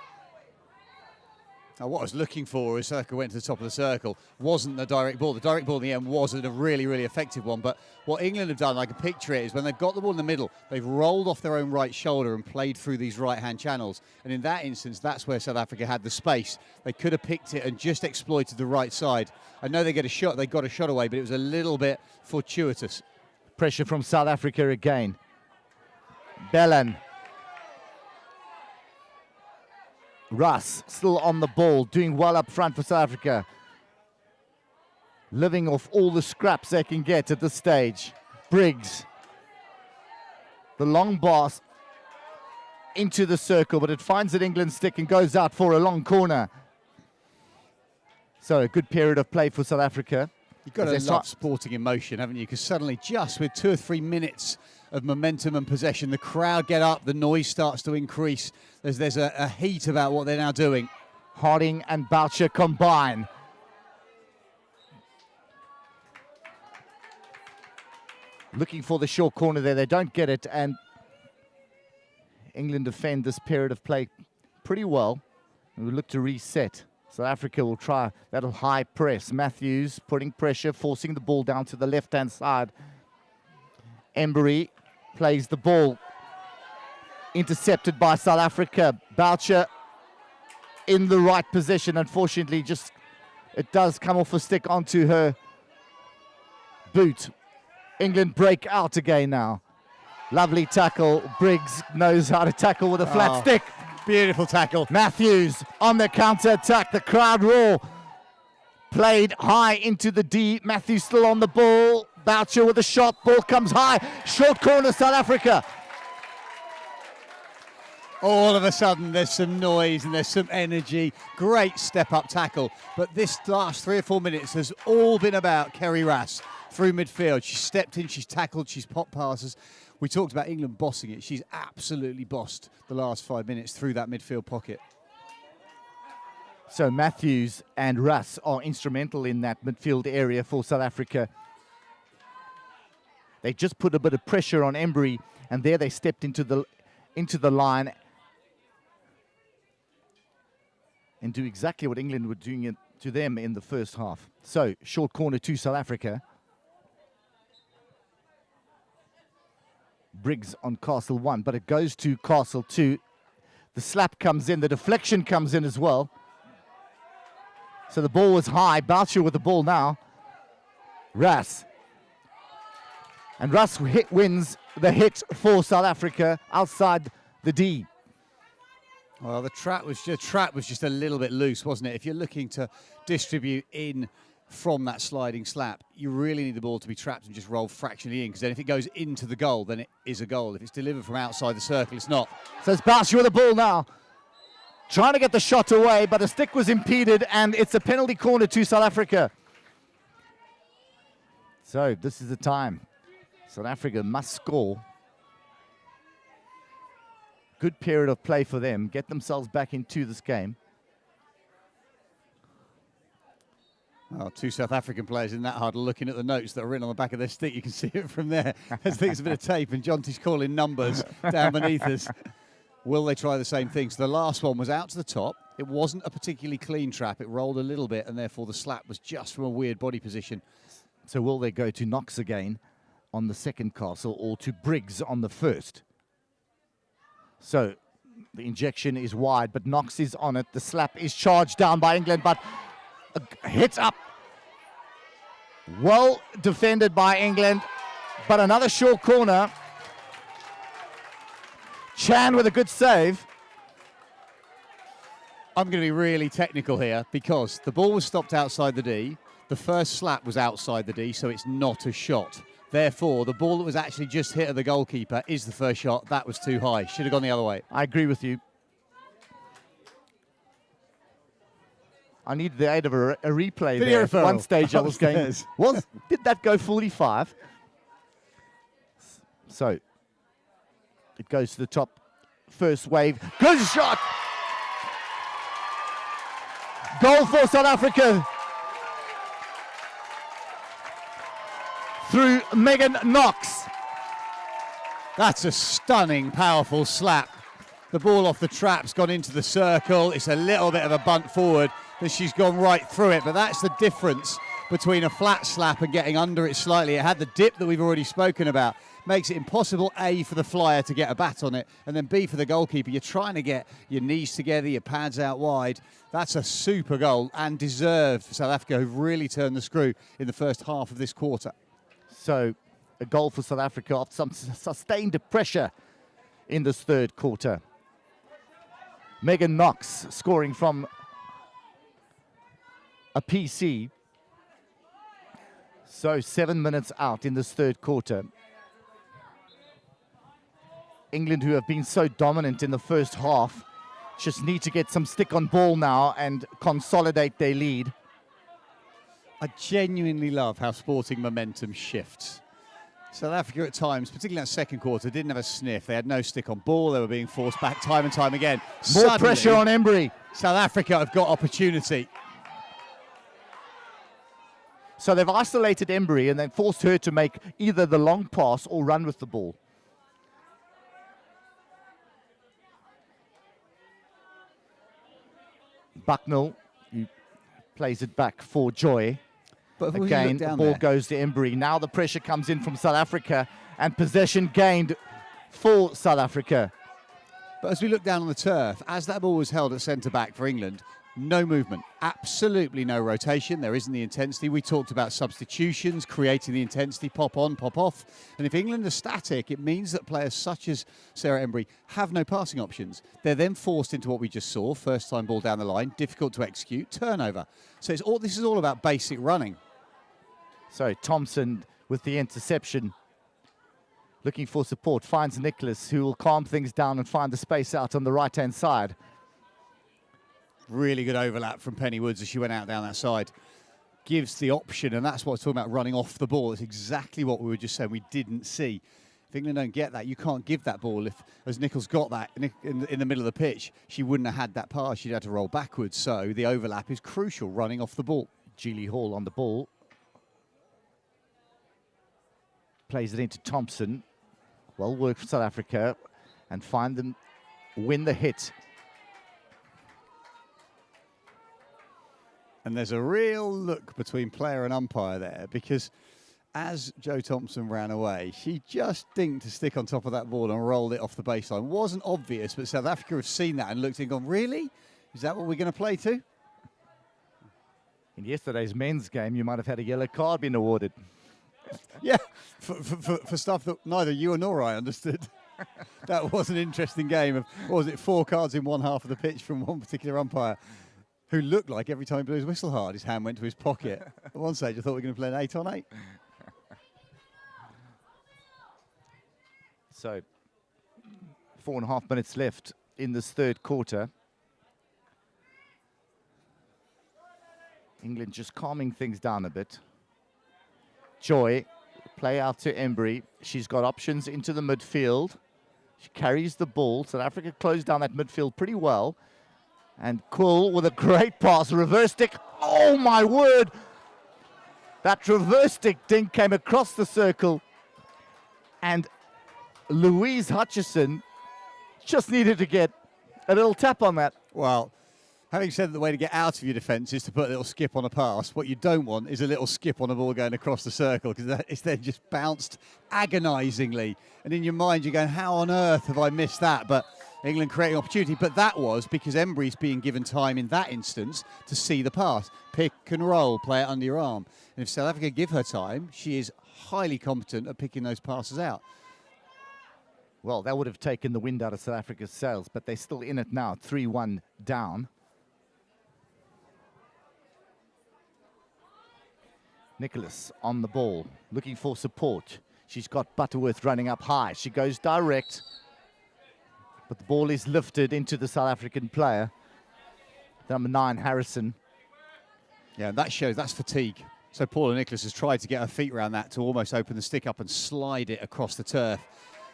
Now, what I was looking for as Circle went to the top of the circle wasn't the direct ball. The direct ball in the end wasn't a really, really effective one. But what England have done, I can picture it, is when they've got the ball in the middle, they've rolled off their own right shoulder and played through these right-hand channels. And in that instance, that's where South Africa had the space. They could have picked it and just exploited the right side. I know they got a shot away, but it was a little bit fortuitous. Pressure from South Africa again. Belen. Russ still on the ball, doing well up front for South Africa. Living off all the scraps they can get at this stage. Briggs. The long pass into the circle, but it finds an England stick and goes out for a long corner. So a good period of play for South Africa. You've got to love sporting emotion, haven't you? Because suddenly, just with 2 or 3 minutes of momentum and possession, the crowd get up, the noise starts to increase. There's a heat about what they're now doing. Harding and Boucher combine. Looking for the short corner there. They don't get it, and England defend this period of play pretty well. And we look to reset. South Africa will try that high press. Matthews putting pressure, forcing the ball down to the left-hand side. Embry plays the ball. Intercepted by South Africa. Boucher in the right position. Unfortunately, just it does come off a stick onto her boot. England break out again now. Lovely tackle. Briggs knows how to tackle with a flat stick. Beautiful tackle. Matthews on the counter-attack. The crowd roar. Played high into the D. Matthews still on the ball. Boucher with a shot. Ball comes high. Short corner, South Africa. All of a sudden, there's some noise and there's some energy. Great step-up tackle. But this last 3 or 4 minutes has all been about Kerry Rass through midfield. She's stepped in, she's tackled, she's popped passes. We talked about England bossing it. She's absolutely bossed the last 5 minutes through that midfield pocket. So Matthews and Russ are instrumental in that midfield area for South Africa. They just put a bit of pressure on Embry, and there they stepped into the line and do exactly what England were doing it to them in the first half. So short corner to South Africa. Briggs on Castle 1, but it goes to Castle 2. The slap comes in, the deflection comes in as well. So the ball was high. Boucher with the ball now. Russ. And Russ wins the hit for South Africa outside the D. Well, the trap was just a little bit loose, wasn't it? If you're looking to distribute in from that sliding slap, you really need the ball to be trapped and just roll fractionally in, because then if it goes into the goal, then it is a goal. If it's delivered from outside the circle, it's not. So it's Boucher with the ball now. Trying to get the shot away, but the stick was impeded, and it's a penalty corner to South Africa. So this is the time. South Africa must score. Good period of play for them. Get themselves back into this game. Oh, 2 South African players in that huddle looking at the notes that are written on the back of their stick. You can see it from there. I think it's a bit of tape, and Jonty's calling numbers down beneath us. Will they try the same thing? So the last one was out to the top. It wasn't a particularly clean trap. It rolled a little bit, and therefore the slap was just from a weird body position. So will they go to Knox again on the second castle, or to Briggs on the first? So the injection is wide, but Knox is on it. The slap is charged down by England, but hit up. Well defended by England, but another short corner. Chan with a good save. I'm going to be really technical here, because the ball was stopped outside the D. The first slap was outside the D, so it's not a shot. Therefore, the ball that was actually just hit at the goalkeeper is the first shot. That was too high. Should have gone the other way. I agree with you. I needed the aid of a replay Video there. At one stage I was going, did that go 45? So, it goes to the top. First wave. Good shot! Goal for South Africa. Through Megan Knox. That's a stunning, powerful slap. The ball off the trap's gone into the circle. It's a little bit of a bunt forward, and she's gone right through it. But that's the difference between a flat slap and getting under it slightly. It had the dip that we've already spoken about. Makes it impossible, A, for the flyer to get a bat on it, and then B, for the goalkeeper. You're trying to get your knees together, your pads out wide. That's a super goal and deserved for South Africa, who've really turned the screw in the first half of this quarter. So a goal for South Africa after some sustained pressure in this third quarter. Megan Knox scoring from a PC. So 7 minutes out in this third quarter. England, who have been so dominant in the first half, just need to get some stick on ball now and consolidate their lead. I genuinely love how sporting momentum shifts. South Africa at times, particularly in that second quarter, didn't have a sniff. They had no stick on ball. They were being forced back time and time again. More Suddenly, pressure on Embry. South Africa have got opportunity. So they've isolated Embry and then forced her to make either the long pass or run with the ball. Bucknell plays it back for Joy. But again, the ball goes to Embry. Now the pressure comes in from South Africa and possession gained for South Africa. But as we look down on the turf, as that ball was held at centre-back for England, no movement, absolutely no rotation. There isn't the intensity. We talked about substitutions, creating the intensity, pop on, pop off. And if England are static, it means that players such as Sarah Embry have no passing options. They're then forced into what we just saw, first time ball down the line, difficult to execute, turnover. So this is all about basic running. So Thompson with the interception, looking for support, finds Nicholas, who will calm things down and find the space out on the right-hand side. Really good overlap from Penny Woods as she went out down that side. Gives the option, and that's what I was talking about, running off the ball. It's exactly what we were just saying we didn't see. If England don't get that, you can't give that ball. If, as Nichols got that in the middle of the pitch, she wouldn't have had that pass. She'd had to roll backwards. So the overlap is crucial, running off the ball. Julie Hall on the ball. Plays it into Thompson. Well worked for South Africa, and find them win the hit. And there's a real look between player and umpire there, because as Jo Thompson ran away, she just dinked to stick on top of that ball and rolled it off the baseline. Wasn't obvious, but South Africa have seen that and looked and gone, really? Is that what we're going to play to? In yesterday's men's game, you might have had a yellow card being awarded. Yeah, for stuff that neither you nor I understood. That was an interesting game of, what was it, 4 cards in one half of the pitch from one particular umpire, who looked like every time he blew his whistle hard, his hand went to his pocket. At one stage, I thought we were going to play an 8-on-8. So, 4.5 minutes left in this third quarter. England just calming things down a bit. Joy, play out to Embry. She's got options into the midfield. She carries the ball. South Africa closed down that midfield pretty well. And Quill with a great pass, reverse stick. Oh my word! That reverse stick dink came across the circle. And Louise Hutchison just needed to get a little tap on that. Well, having said that the way to get out of your defence is to put a little skip on a pass, what you don't want is a little skip on a ball going across the circle, because it's then just bounced agonisingly. And in your mind, you're going, how on earth have I missed that? But England creating opportunity. But that was because Embry's being given time in that instance to see the pass. Pick and roll, play it under your arm. And if South Africa give her time, she is highly competent at picking those passes out. Well, that would have taken the wind out of South Africa's sails, but they're still in it now, 3-1 down. Nicholas on the ball, looking for support. She's got Butterworth running up high. She goes direct, but the ball is lifted into the South African player. Number 9, Harrison. Yeah, that shows, that's fatigue. So Paula Nicholas has tried to get her feet around that to almost open the stick up and slide it across the turf.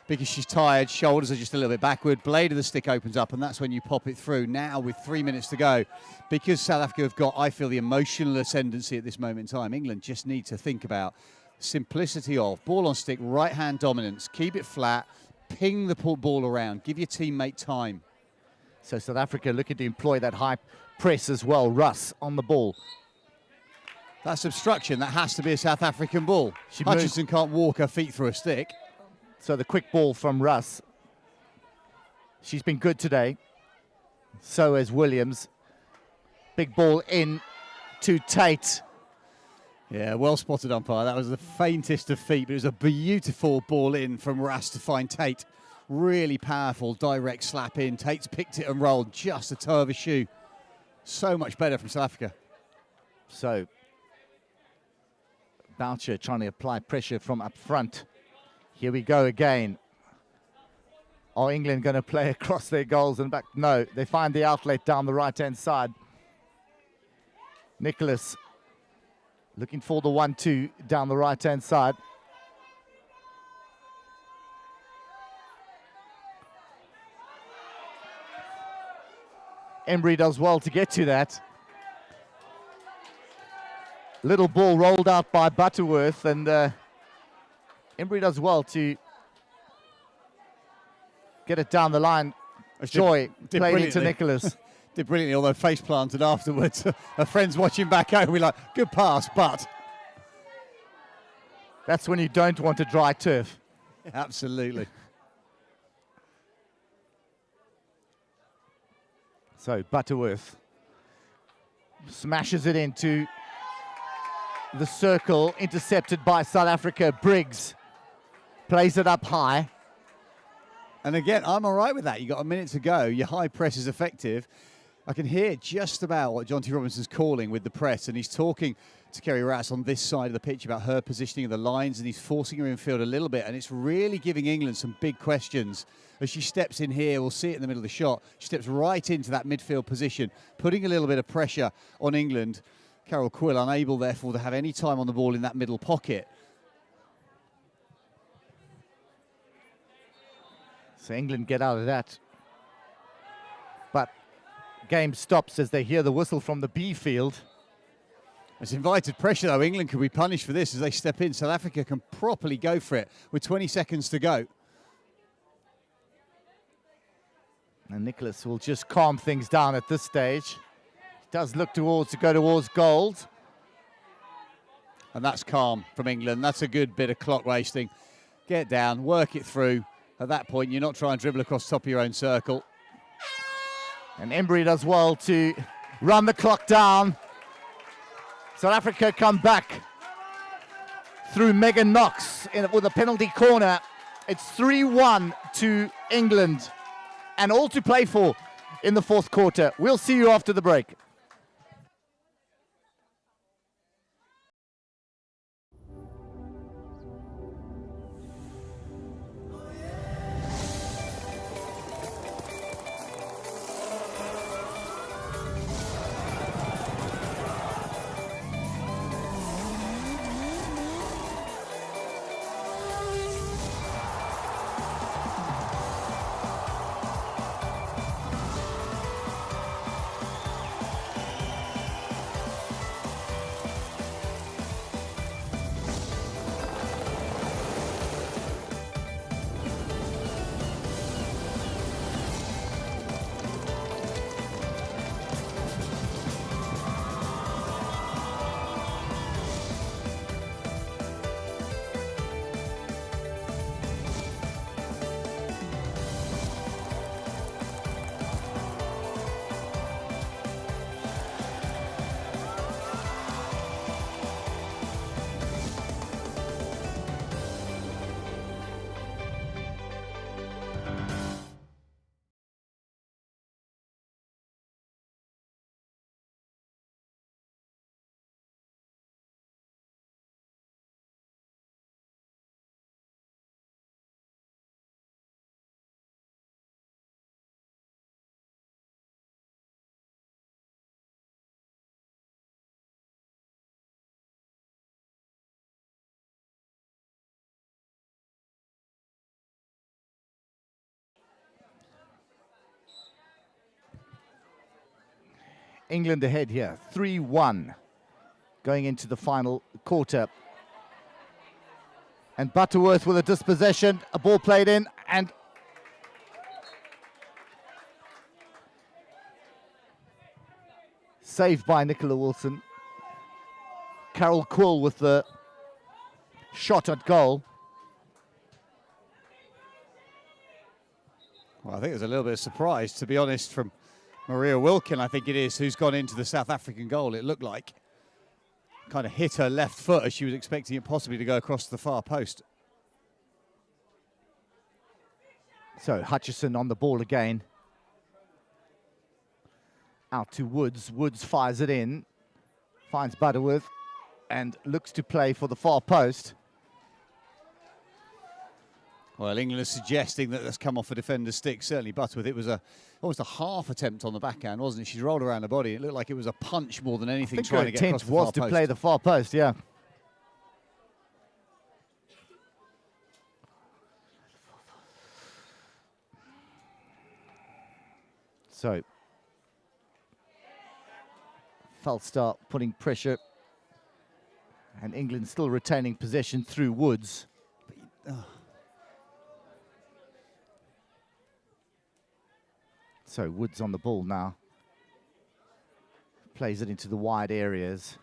Because she's tired, shoulders are just a little bit backward, blade of the stick opens up, and that's when you pop it through. Now with 3 minutes to go, because South Africa have got, I feel, the emotional ascendancy at this moment in time, England just need to think about simplicity of ball on stick, right hand dominance, keep it flat, Ping the ball around. Give your teammate time. So South Africa looking to employ that high press as well. Russ on the ball. That's obstruction. That has to be a South African ball. Hutchinson can't walk her feet through a stick. So the quick ball from Russ. She's been good today. So has Williams. Big ball in to Tate. Yeah, well spotted, umpire. That was the faintest of feet, but it was a beautiful ball in from Russ to find Tate. Really powerful, direct slap in. Tate's picked it and rolled just a toe of a shoe. So much better from South Africa. So Boucher trying to apply pressure from up front. Here we go again. Are England going to play across their goals and back? No, they find the outlet down the right-hand side. Nicholas looking for the 1-2 down the right-hand side. Embry does well to get to that. Little ball rolled out by Butterworth, and Embry does well to get it down the line. Joy played into Nicholas. Did brilliantly, although face planted afterwards. Her friends watching back home, we're like, good pass, but. That's when you don't want a dry turf. Absolutely. So Butterworth smashes it into the circle, intercepted by South Africa. Briggs plays it up high. And again, I'm all right with that. You've got a minute to go. Your high press is effective. I can hear just about what John T. Robinson's calling with the press, and he's talking to Kerry Rass on this side of the pitch about her positioning of the lines, and he's forcing her infield a little bit, and it's really giving England some big questions. As she steps in here, we'll see it in the middle of the shot, she steps right into that midfield position, putting a little bit of pressure on England. Carol Quill unable, therefore, to have any time on the ball in that middle pocket. So England get out of that. But game stops as they hear the whistle from the B field. It's invited pressure, though. England could be punished for this as they step in. South Africa can properly go for it with 20 seconds to go. And Nicholas will just calm things down at this stage. He does look to go towards gold. And that's calm from England. That's a good bit of clock wasting. Get down, work it through. At that point, you're not trying to dribble across the top of your own circle. And Embry does well to run the clock down. South Africa come back through Megan Knox with a penalty corner. It's 3-1 to England, and all to play for in the fourth quarter. We'll see you after the break. England ahead here, 3-1, going into the final quarter. And Butterworth with a dispossession, a ball played in, and saved by Nicola Wilson. Carol Quill with the shot at goal. Well, I think there's a little bit of surprise, to be honest, from Maria Wilkin, I think it is, who's gone into the South African goal, it looked like. Kind of hit her left foot as she was expecting it possibly to go across the far post. So Hutchison on the ball again. Out to Woods. Woods fires it in. Finds Butterworth and looks to play for the far post. Well, England is suggesting that that's come off a defender's stick. Certainly Butterworth, it was almost a half attempt on the backhand, wasn't it? She rolled around the body. It looked like it was a punch more than anything, trying to get across the far post. Her intent was to play the far post, yeah. So, Falstaff putting pressure, and England still retaining possession through Woods. So Woods on the ball now. Plays it into the wide areas.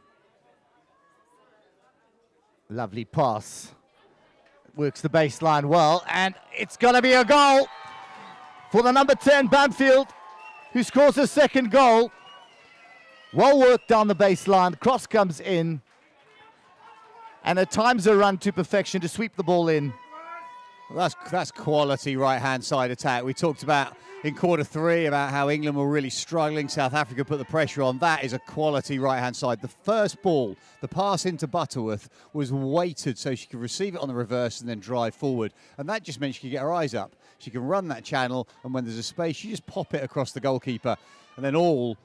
Lovely pass. Works the baseline well, and it's going to be a goal for the number 10, Banfield, who scores her second goal. Well worked down the baseline. Cross comes in, and her times her run to perfection to sweep the ball in. Well, that's quality right-hand side attack. We talked about in quarter three about how England were really struggling. South Africa put the pressure on. That is a quality right-hand side. The first ball, the pass into Butterworth, was weighted so she could receive it on the reverse and then drive forward. And that just meant she could get her eyes up. She can run that channel, and when there's a space, you just pop it across the goalkeeper. And then all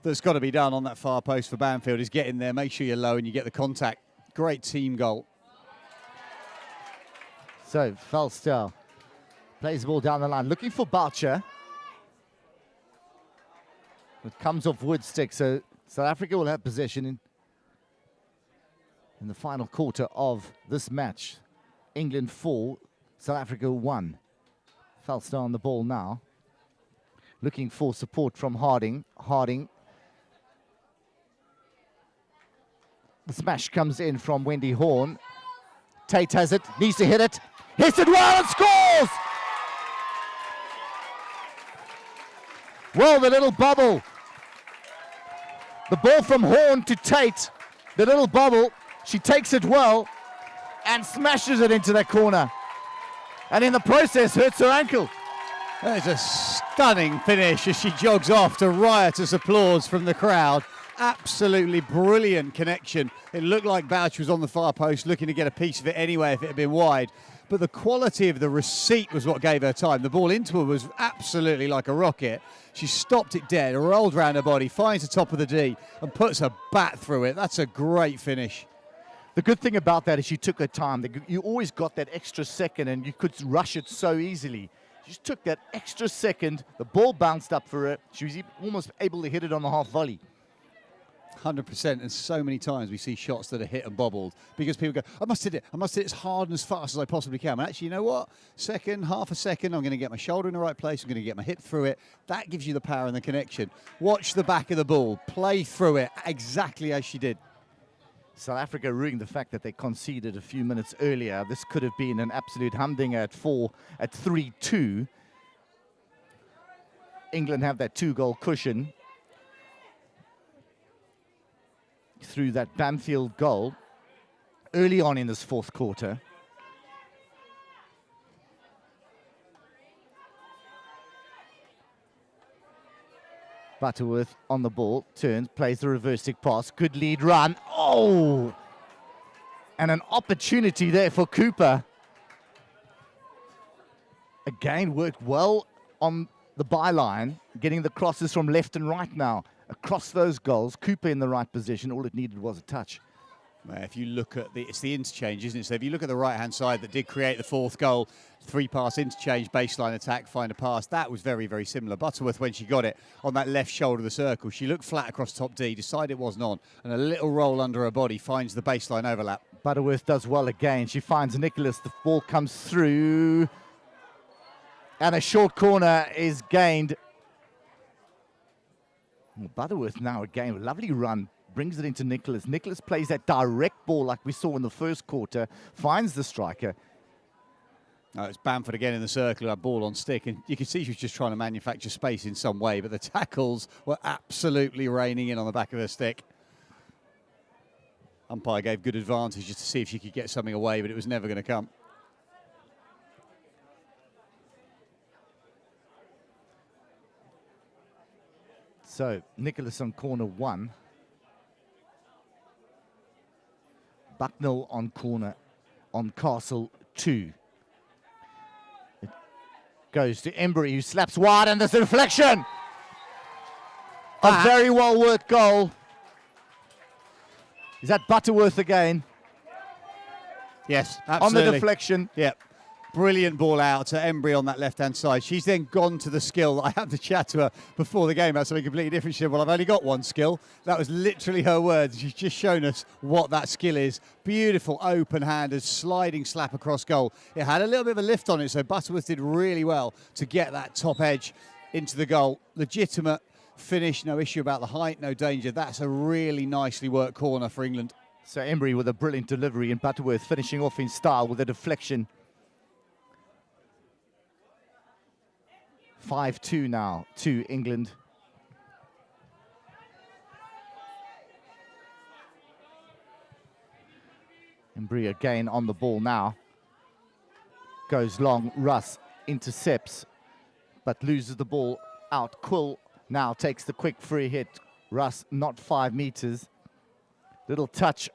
that's got to be done on that far post for Banfield is get in there, make sure you're low, and you get the contact. Great team goal. So Falstaff plays the ball down the line, looking for Boucher. It comes off Wood's stick, so South Africa will have possession in the final quarter of this match. England 4, South Africa 1. Falstaff on the ball now, looking for support from Harding. Harding. The smash comes in from Wendy Horn. Tate has it, needs to hit it. Hits it well and scores! Well, the little bubble. The ball from Horn to Tate. The little bubble. She takes it well and smashes it into that corner. And in the process, hurts her ankle. That is a stunning finish as she jogs off to riotous applause from the crowd. Absolutely brilliant connection. It looked like Bouch was on the far post looking to get a piece of it anyway if it had been wide. But the quality of the receipt was what gave her time. The ball into her was absolutely like a rocket. She stopped it dead, rolled around her body, finds the top of the D and puts her bat through it. That's a great finish. The good thing about that is she took her time. You always got that extra second and you could rush it so easily. She just took that extra second. The ball bounced up for her. She was almost able to hit it on the half volley. 100%, and so many times we see shots that are hit and bobbled because people go, I must hit it as hard and as fast as I possibly can. And actually, you know what? Half a second, I'm going to get my shoulder in the right place, I'm going to get my hip through it. That gives you the power and the connection. Watch the back of the ball, play through it exactly as she did. South Africa ruining the fact that they conceded a few minutes earlier. This could have been an absolute humdinger at 3-2. England have that 2-goal cushion through that Banfield goal early on in this fourth quarter. Butterworth on the ball, turns, plays the reverse stick pass, good lead run. Oh! And an opportunity there for Cooper. Again, worked well on the byline, getting the crosses from left and right now. Across those goals, Cooper in the right position, all it needed was a touch. If you look at it's the interchange, isn't it? So if you look at the right-hand side that did create the fourth goal, 3-pass interchange, baseline attack, find a pass, that was very, very similar. Butterworth, when she got it on that left shoulder of the circle, she looked flat across top D, decided it wasn't on, and a little roll under her body finds the baseline overlap. Butterworth does well again. She finds Nicholas, the ball comes through. And a short corner is gained. Butterworth now again, a lovely run, brings it into Nicholas. Nicholas plays that direct ball like we saw in the first quarter, finds the striker. Oh, it's Bamford again in the circle, that ball on stick, and you can see she was just trying to manufacture space in some way, but the tackles were absolutely raining in on the back of her stick. Umpire gave good advantage just to see if she could get something away, but it was never going to come. So, Nicholas on corner 1. Bucknell on corner on Castle 2. It goes to Embry, who slaps wide, and there's a deflection. A very well worked goal. Is that Butterworth again? Yes, absolutely. On the deflection. Yep. Brilliant ball out to Embry on that left-hand side. She's then gone to the skill. I had to chat to her before the game about something completely different. She said, well, I've only got one skill. That was literally her words. She's just shown us what that skill is. Beautiful open-handed sliding slap across goal. It had a little bit of a lift on it, so Butterworth did really well to get that top edge into the goal. Legitimate finish, no issue about the height, no danger. That's a really nicely worked corner for England. So Embry with a brilliant delivery, and Butterworth finishing off in style with a deflection. 5-2 now to England. Embry again on the ball now. Goes long, Russ intercepts, but loses the ball out. Quill now takes the quick free hit. Russ not 5 meters. Little touch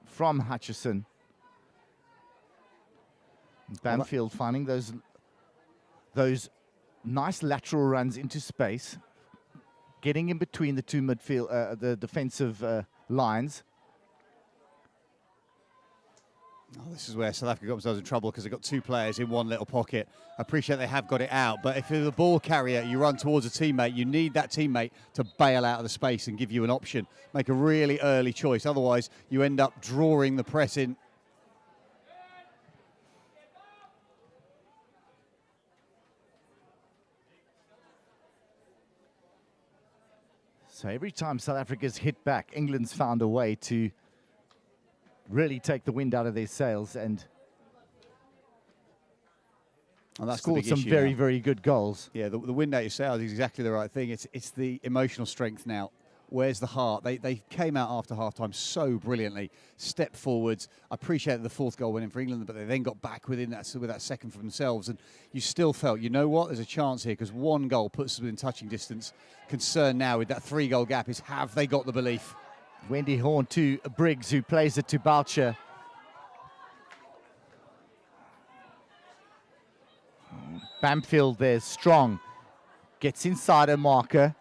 from Hutchison. Bamfield finding those nice lateral runs into space, getting in between the two midfield, the defensive lines. Oh, this is where South Africa got themselves in trouble because they've got 2 players in one little pocket. I appreciate they have got it out, but if you're the ball carrier, you run towards a teammate, you need that teammate to bail out of the space and give you an option. Make a really early choice. Otherwise, you end up drawing the press in. So every time South Africa's hit back, England's found a way to really take the wind out of their sails and that's scored some very, very good goals. Yeah, the wind out your sails is exactly the right thing. It's the emotional strength now. Where's the heart? They came out after half-time so brilliantly, stepped forwards. I appreciate the 4th goal went in for England, but they then got back with that second for themselves. And you still felt, you know what, there's a chance here because 1 goal puts us within touching distance. Concern now with that 3-goal gap is, have they got the belief? Wendy Horn to Briggs, who plays it to Boucher. Bamfield there, strong. Gets inside a marker.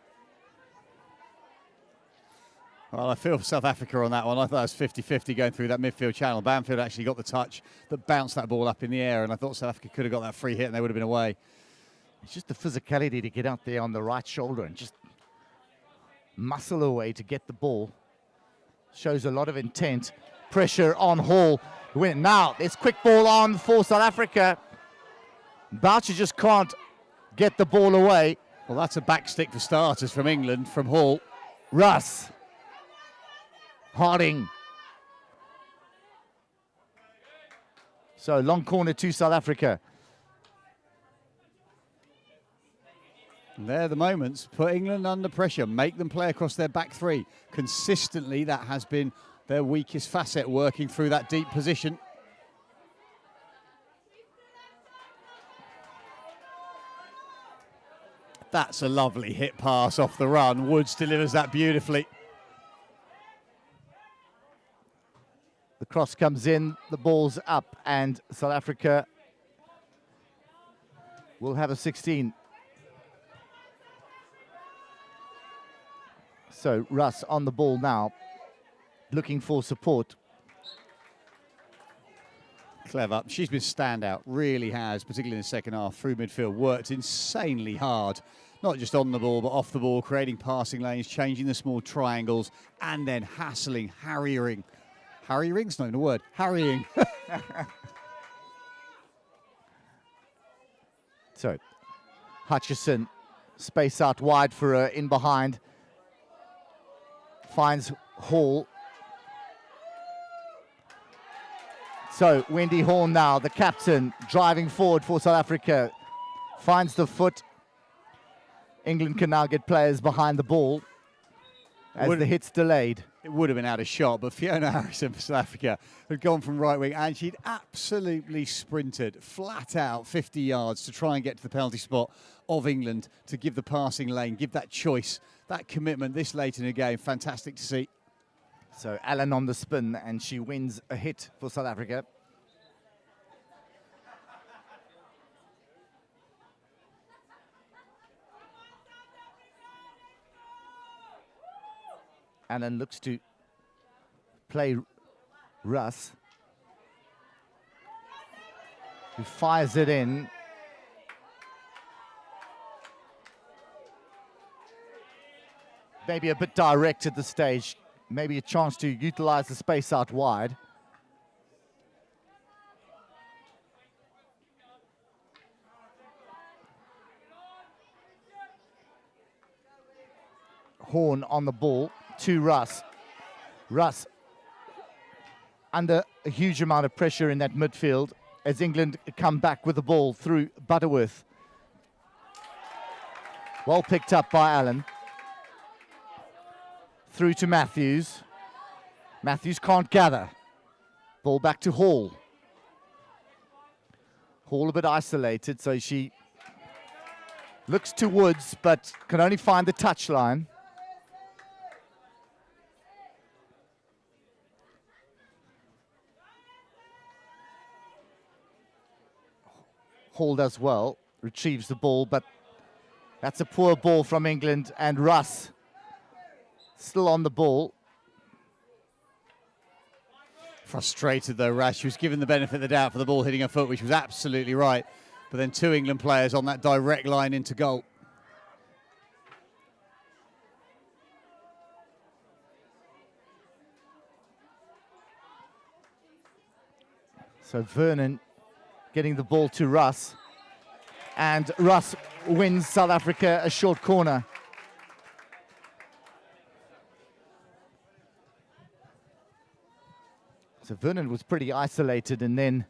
Well, I feel for South Africa on that one. I thought it was 50-50 going through that midfield channel. Bamfield actually got the touch that bounced that ball up in the air, and I thought South Africa could have got that free hit and they would have been away. It's just the physicality to get out there on the right shoulder and just muscle away to get the ball. Shows a lot of intent. Pressure on Hall. Win. Now, there's quick ball on for South Africa. Boucher just can't get the ball away. Well, that's a back stick for starters from England, from Hall. Russ. Harding. So long corner to South Africa. And they're the moments. Put England under pressure. Make them play across their back 3. Consistently, that has been their weakest facet, working through that deep position. That's a lovely hit pass off the run. Woods delivers that beautifully. The cross comes in, the ball's up, and South Africa will have a 16. So Russ on the ball now, looking for support. Clever. She's been standout, really has, particularly in the second half, through midfield. Worked insanely hard, not just on the ball, but off the ball, creating passing lanes, changing the small triangles, and then hassling, harrying. Harrying's not even a word. Harrying. So Hutchison, space out wide for her in behind. Finds Hall. So Wendy Horn now, the captain, driving forward for South Africa. Finds the foot. England can now get players behind the ball as the hit's delayed. It would have been out of shot, but Fiona Harrison for South Africa had gone from right wing and she'd absolutely sprinted flat out 50 yards to try and get to the penalty spot of England to give the passing lane, give that choice, that commitment this late in the game. Fantastic to see. So Allen on the spin and she wins a hit for South Africa. Allen looks to play Russ, who fires it in. Maybe a bit direct at the stage. Maybe a chance to utilize the space out wide. Horn on the ball to Russ. Russ under a huge amount of pressure in that midfield as England come back with the ball through Butterworth. Well picked up by Allen. Through to Matthews. Matthews can't gather. Ball back to Hall. Hall a bit isolated, so she looks to Woods, but can only find the touchline. Hall does well, retrieves the ball, but that's a poor ball from England, and Russ still on the ball. Frustrated though, Russ. She was given the benefit of the doubt for the ball hitting her foot, which was absolutely right. But then two England players on that direct line into goal. So Vernon getting the ball to Russ. And Russ wins South Africa a short corner. So Vernon was pretty isolated and then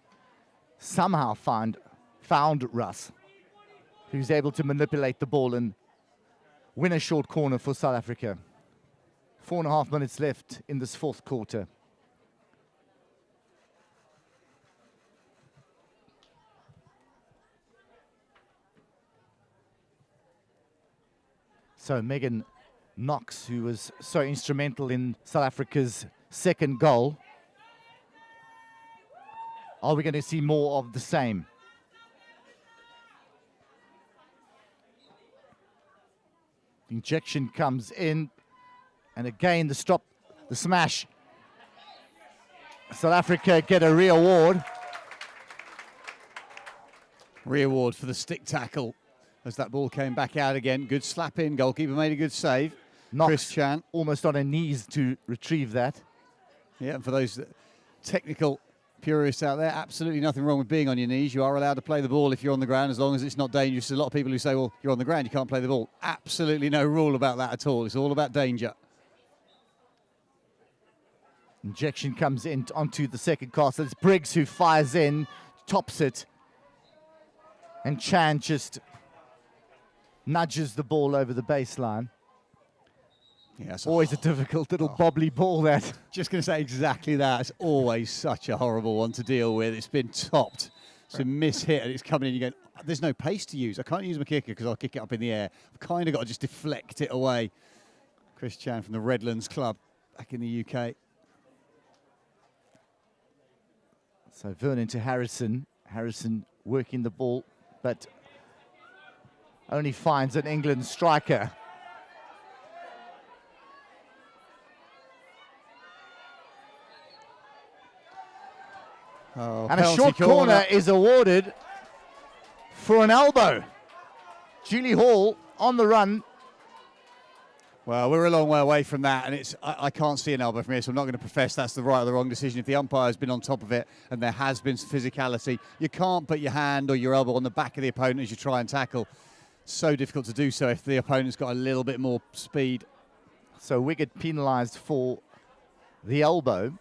somehow found Russ, who's able to manipulate the ball and win a short corner for South Africa. 4.5 minutes left in this fourth quarter. So Megan Knox, who was so instrumental in South Africa's second goal. Are we going to see more of the same? Injection comes in, and again the smash. South Africa get a re-award. Re-award for the stick tackle as that ball came back out again. Good slap in, goalkeeper made a good save. Knox Chris Chan almost on her knees to retrieve that. Yeah, and for those technical purists out there, absolutely nothing wrong with being on your knees. You are allowed to play the ball if you're on the ground, as long as it's not dangerous. There's a lot of people who say, well, you're on the ground, you can't play the ball. Absolutely no rule about that at all. It's all about danger. Injection comes in onto the second cast. It's Briggs who fires in, tops it. And Chan just nudges the ball over the baseline. Yeah, it's always a difficult little bobbly ball, that. Just going to say exactly that. It's always such a horrible one to deal with. It's been topped. It's been mishit and it's coming in. You go, there's no pace to use. I can't use my kicker because I'll kick it up in the air. I've kind of got to just deflect it away. Chris Chan from the Redlands Club back in the UK. So Vernon to Harrison. Harrison working the ball, but only finds an England striker. Oh, and a short corner is awarded for an elbow. Julie Hall on the run. Well, we're a long way away from that, and I can't see an elbow from here, so I'm not going to profess that's the right or the wrong decision. If the umpire's been on top of it and there has been physicality, you can't put your hand or your elbow on the back of the opponent as you try and tackle. So difficult to do so if the opponent's got a little bit more speed. So Wiggett penalised for the elbow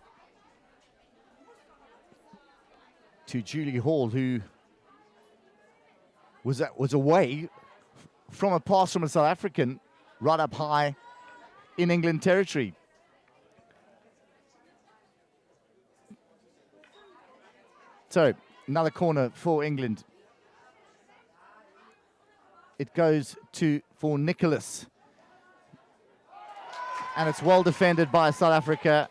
to Julie Hall, who was away from a pass from a South African right up high in England territory. So another corner for England. It goes for Nicholas. And it's well defended by South Africa.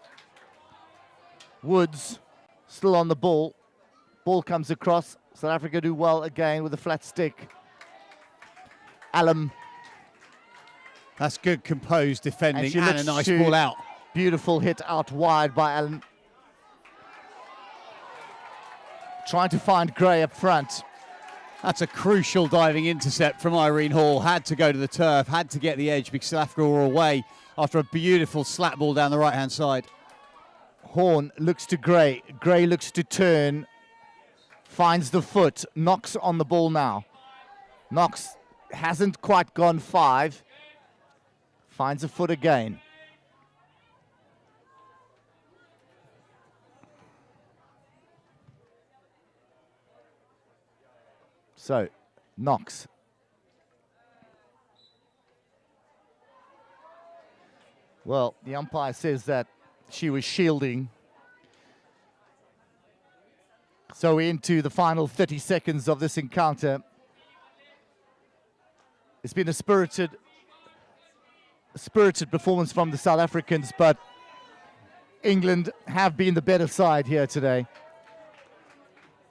Woods still on the ball. Ball comes across. South Africa do well again with a flat stick. Allen. That's good, composed defending and a nice ball out. Beautiful hit out wide by Allen. Trying to find Gray up front. That's a crucial diving intercept from Irene Hall. Had to go to the turf, had to get the edge because South Africa were away after a beautiful slap ball down the right-hand side. Horn looks to Gray. Gray looks to turn. Finds the foot. Knox on the ball now. Knox hasn't quite gone 5. Finds a foot again. So, Knox. Well, the umpire says that she was shielding. So we're into the final 30 seconds of this encounter. It's been a spirited performance from the South Africans, but England have been the better side here today.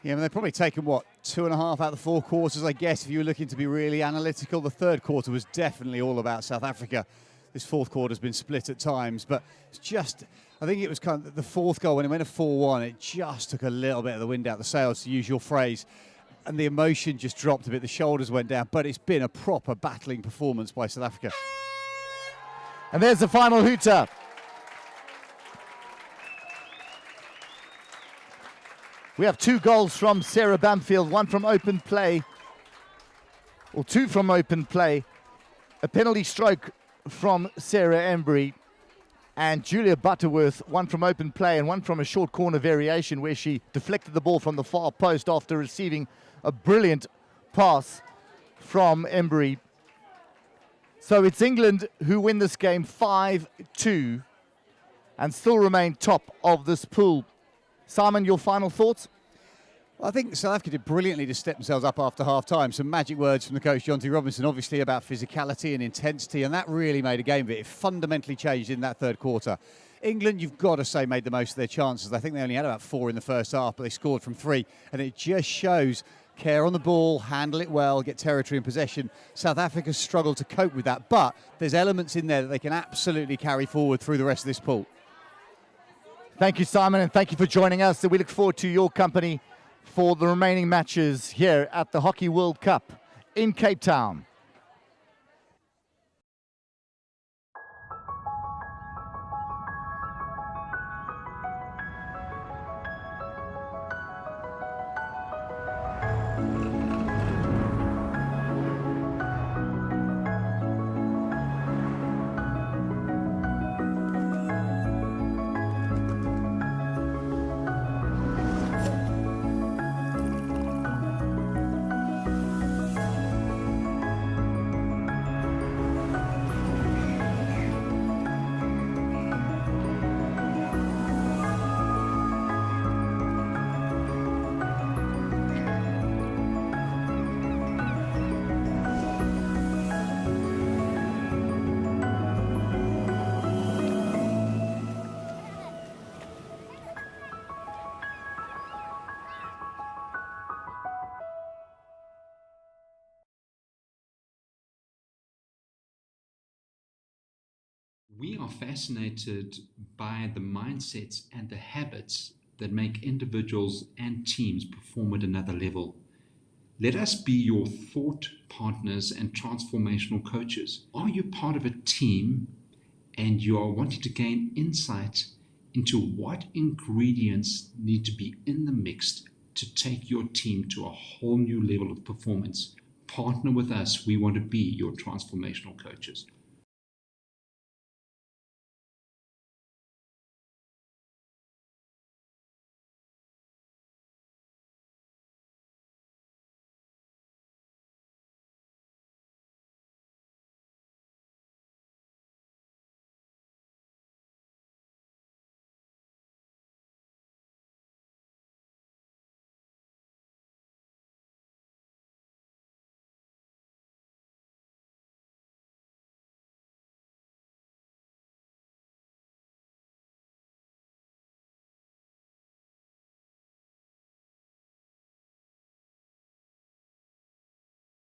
Yeah, I mean, they've probably taken, 2.5 out of the 4 quarters, I guess, if you were looking to be really analytical. The third quarter was definitely all about South Africa. This fourth quarter's been split at times, but it's just, I think it was kind of the fourth goal, when it went to 4-1, it just took a little bit of the wind out the sails, to use your phrase, and the emotion just dropped a bit, the shoulders went down, but it's been a proper battling performance by South Africa. And there's the final hooter. We have 2 goals from Sarah Bamfield, 1 from open play, or 2 from open play, a penalty stroke from Sarah Embry, and Julia Butterworth, 1 from open play and 1 from a short corner variation where she deflected the ball from the far post after receiving a brilliant pass from Embry. So it's England who win this game 5-2 and still remain top of this pool. Simon, your final thoughts? Well, I think South Africa did brilliantly to step themselves up after half-time. Some magic words from the coach, John T. Robinson, obviously about physicality and intensity, and that really made a game of it. It fundamentally changed in that third quarter. England, you've got to say, made the most of their chances. I think they only had about 4 in the first half, but they scored from 3, and it just shows care on the ball, handle it well, get territory and possession. South Africa struggled to cope with that, but there's elements in there that they can absolutely carry forward through the rest of this pool. Thank you, Simon, and thank you for joining us. We look forward to your company for the remaining matches here at the Hockey World Cup in Cape Town. We are fascinated by the mindsets and the habits that make individuals and teams perform at another level. Let us be your thought partners and transformational coaches. Are you part of a team and you are wanting to gain insight into what ingredients need to be in the mix to take your team to a whole new level of performance? Partner with us. We want to be your transformational coaches.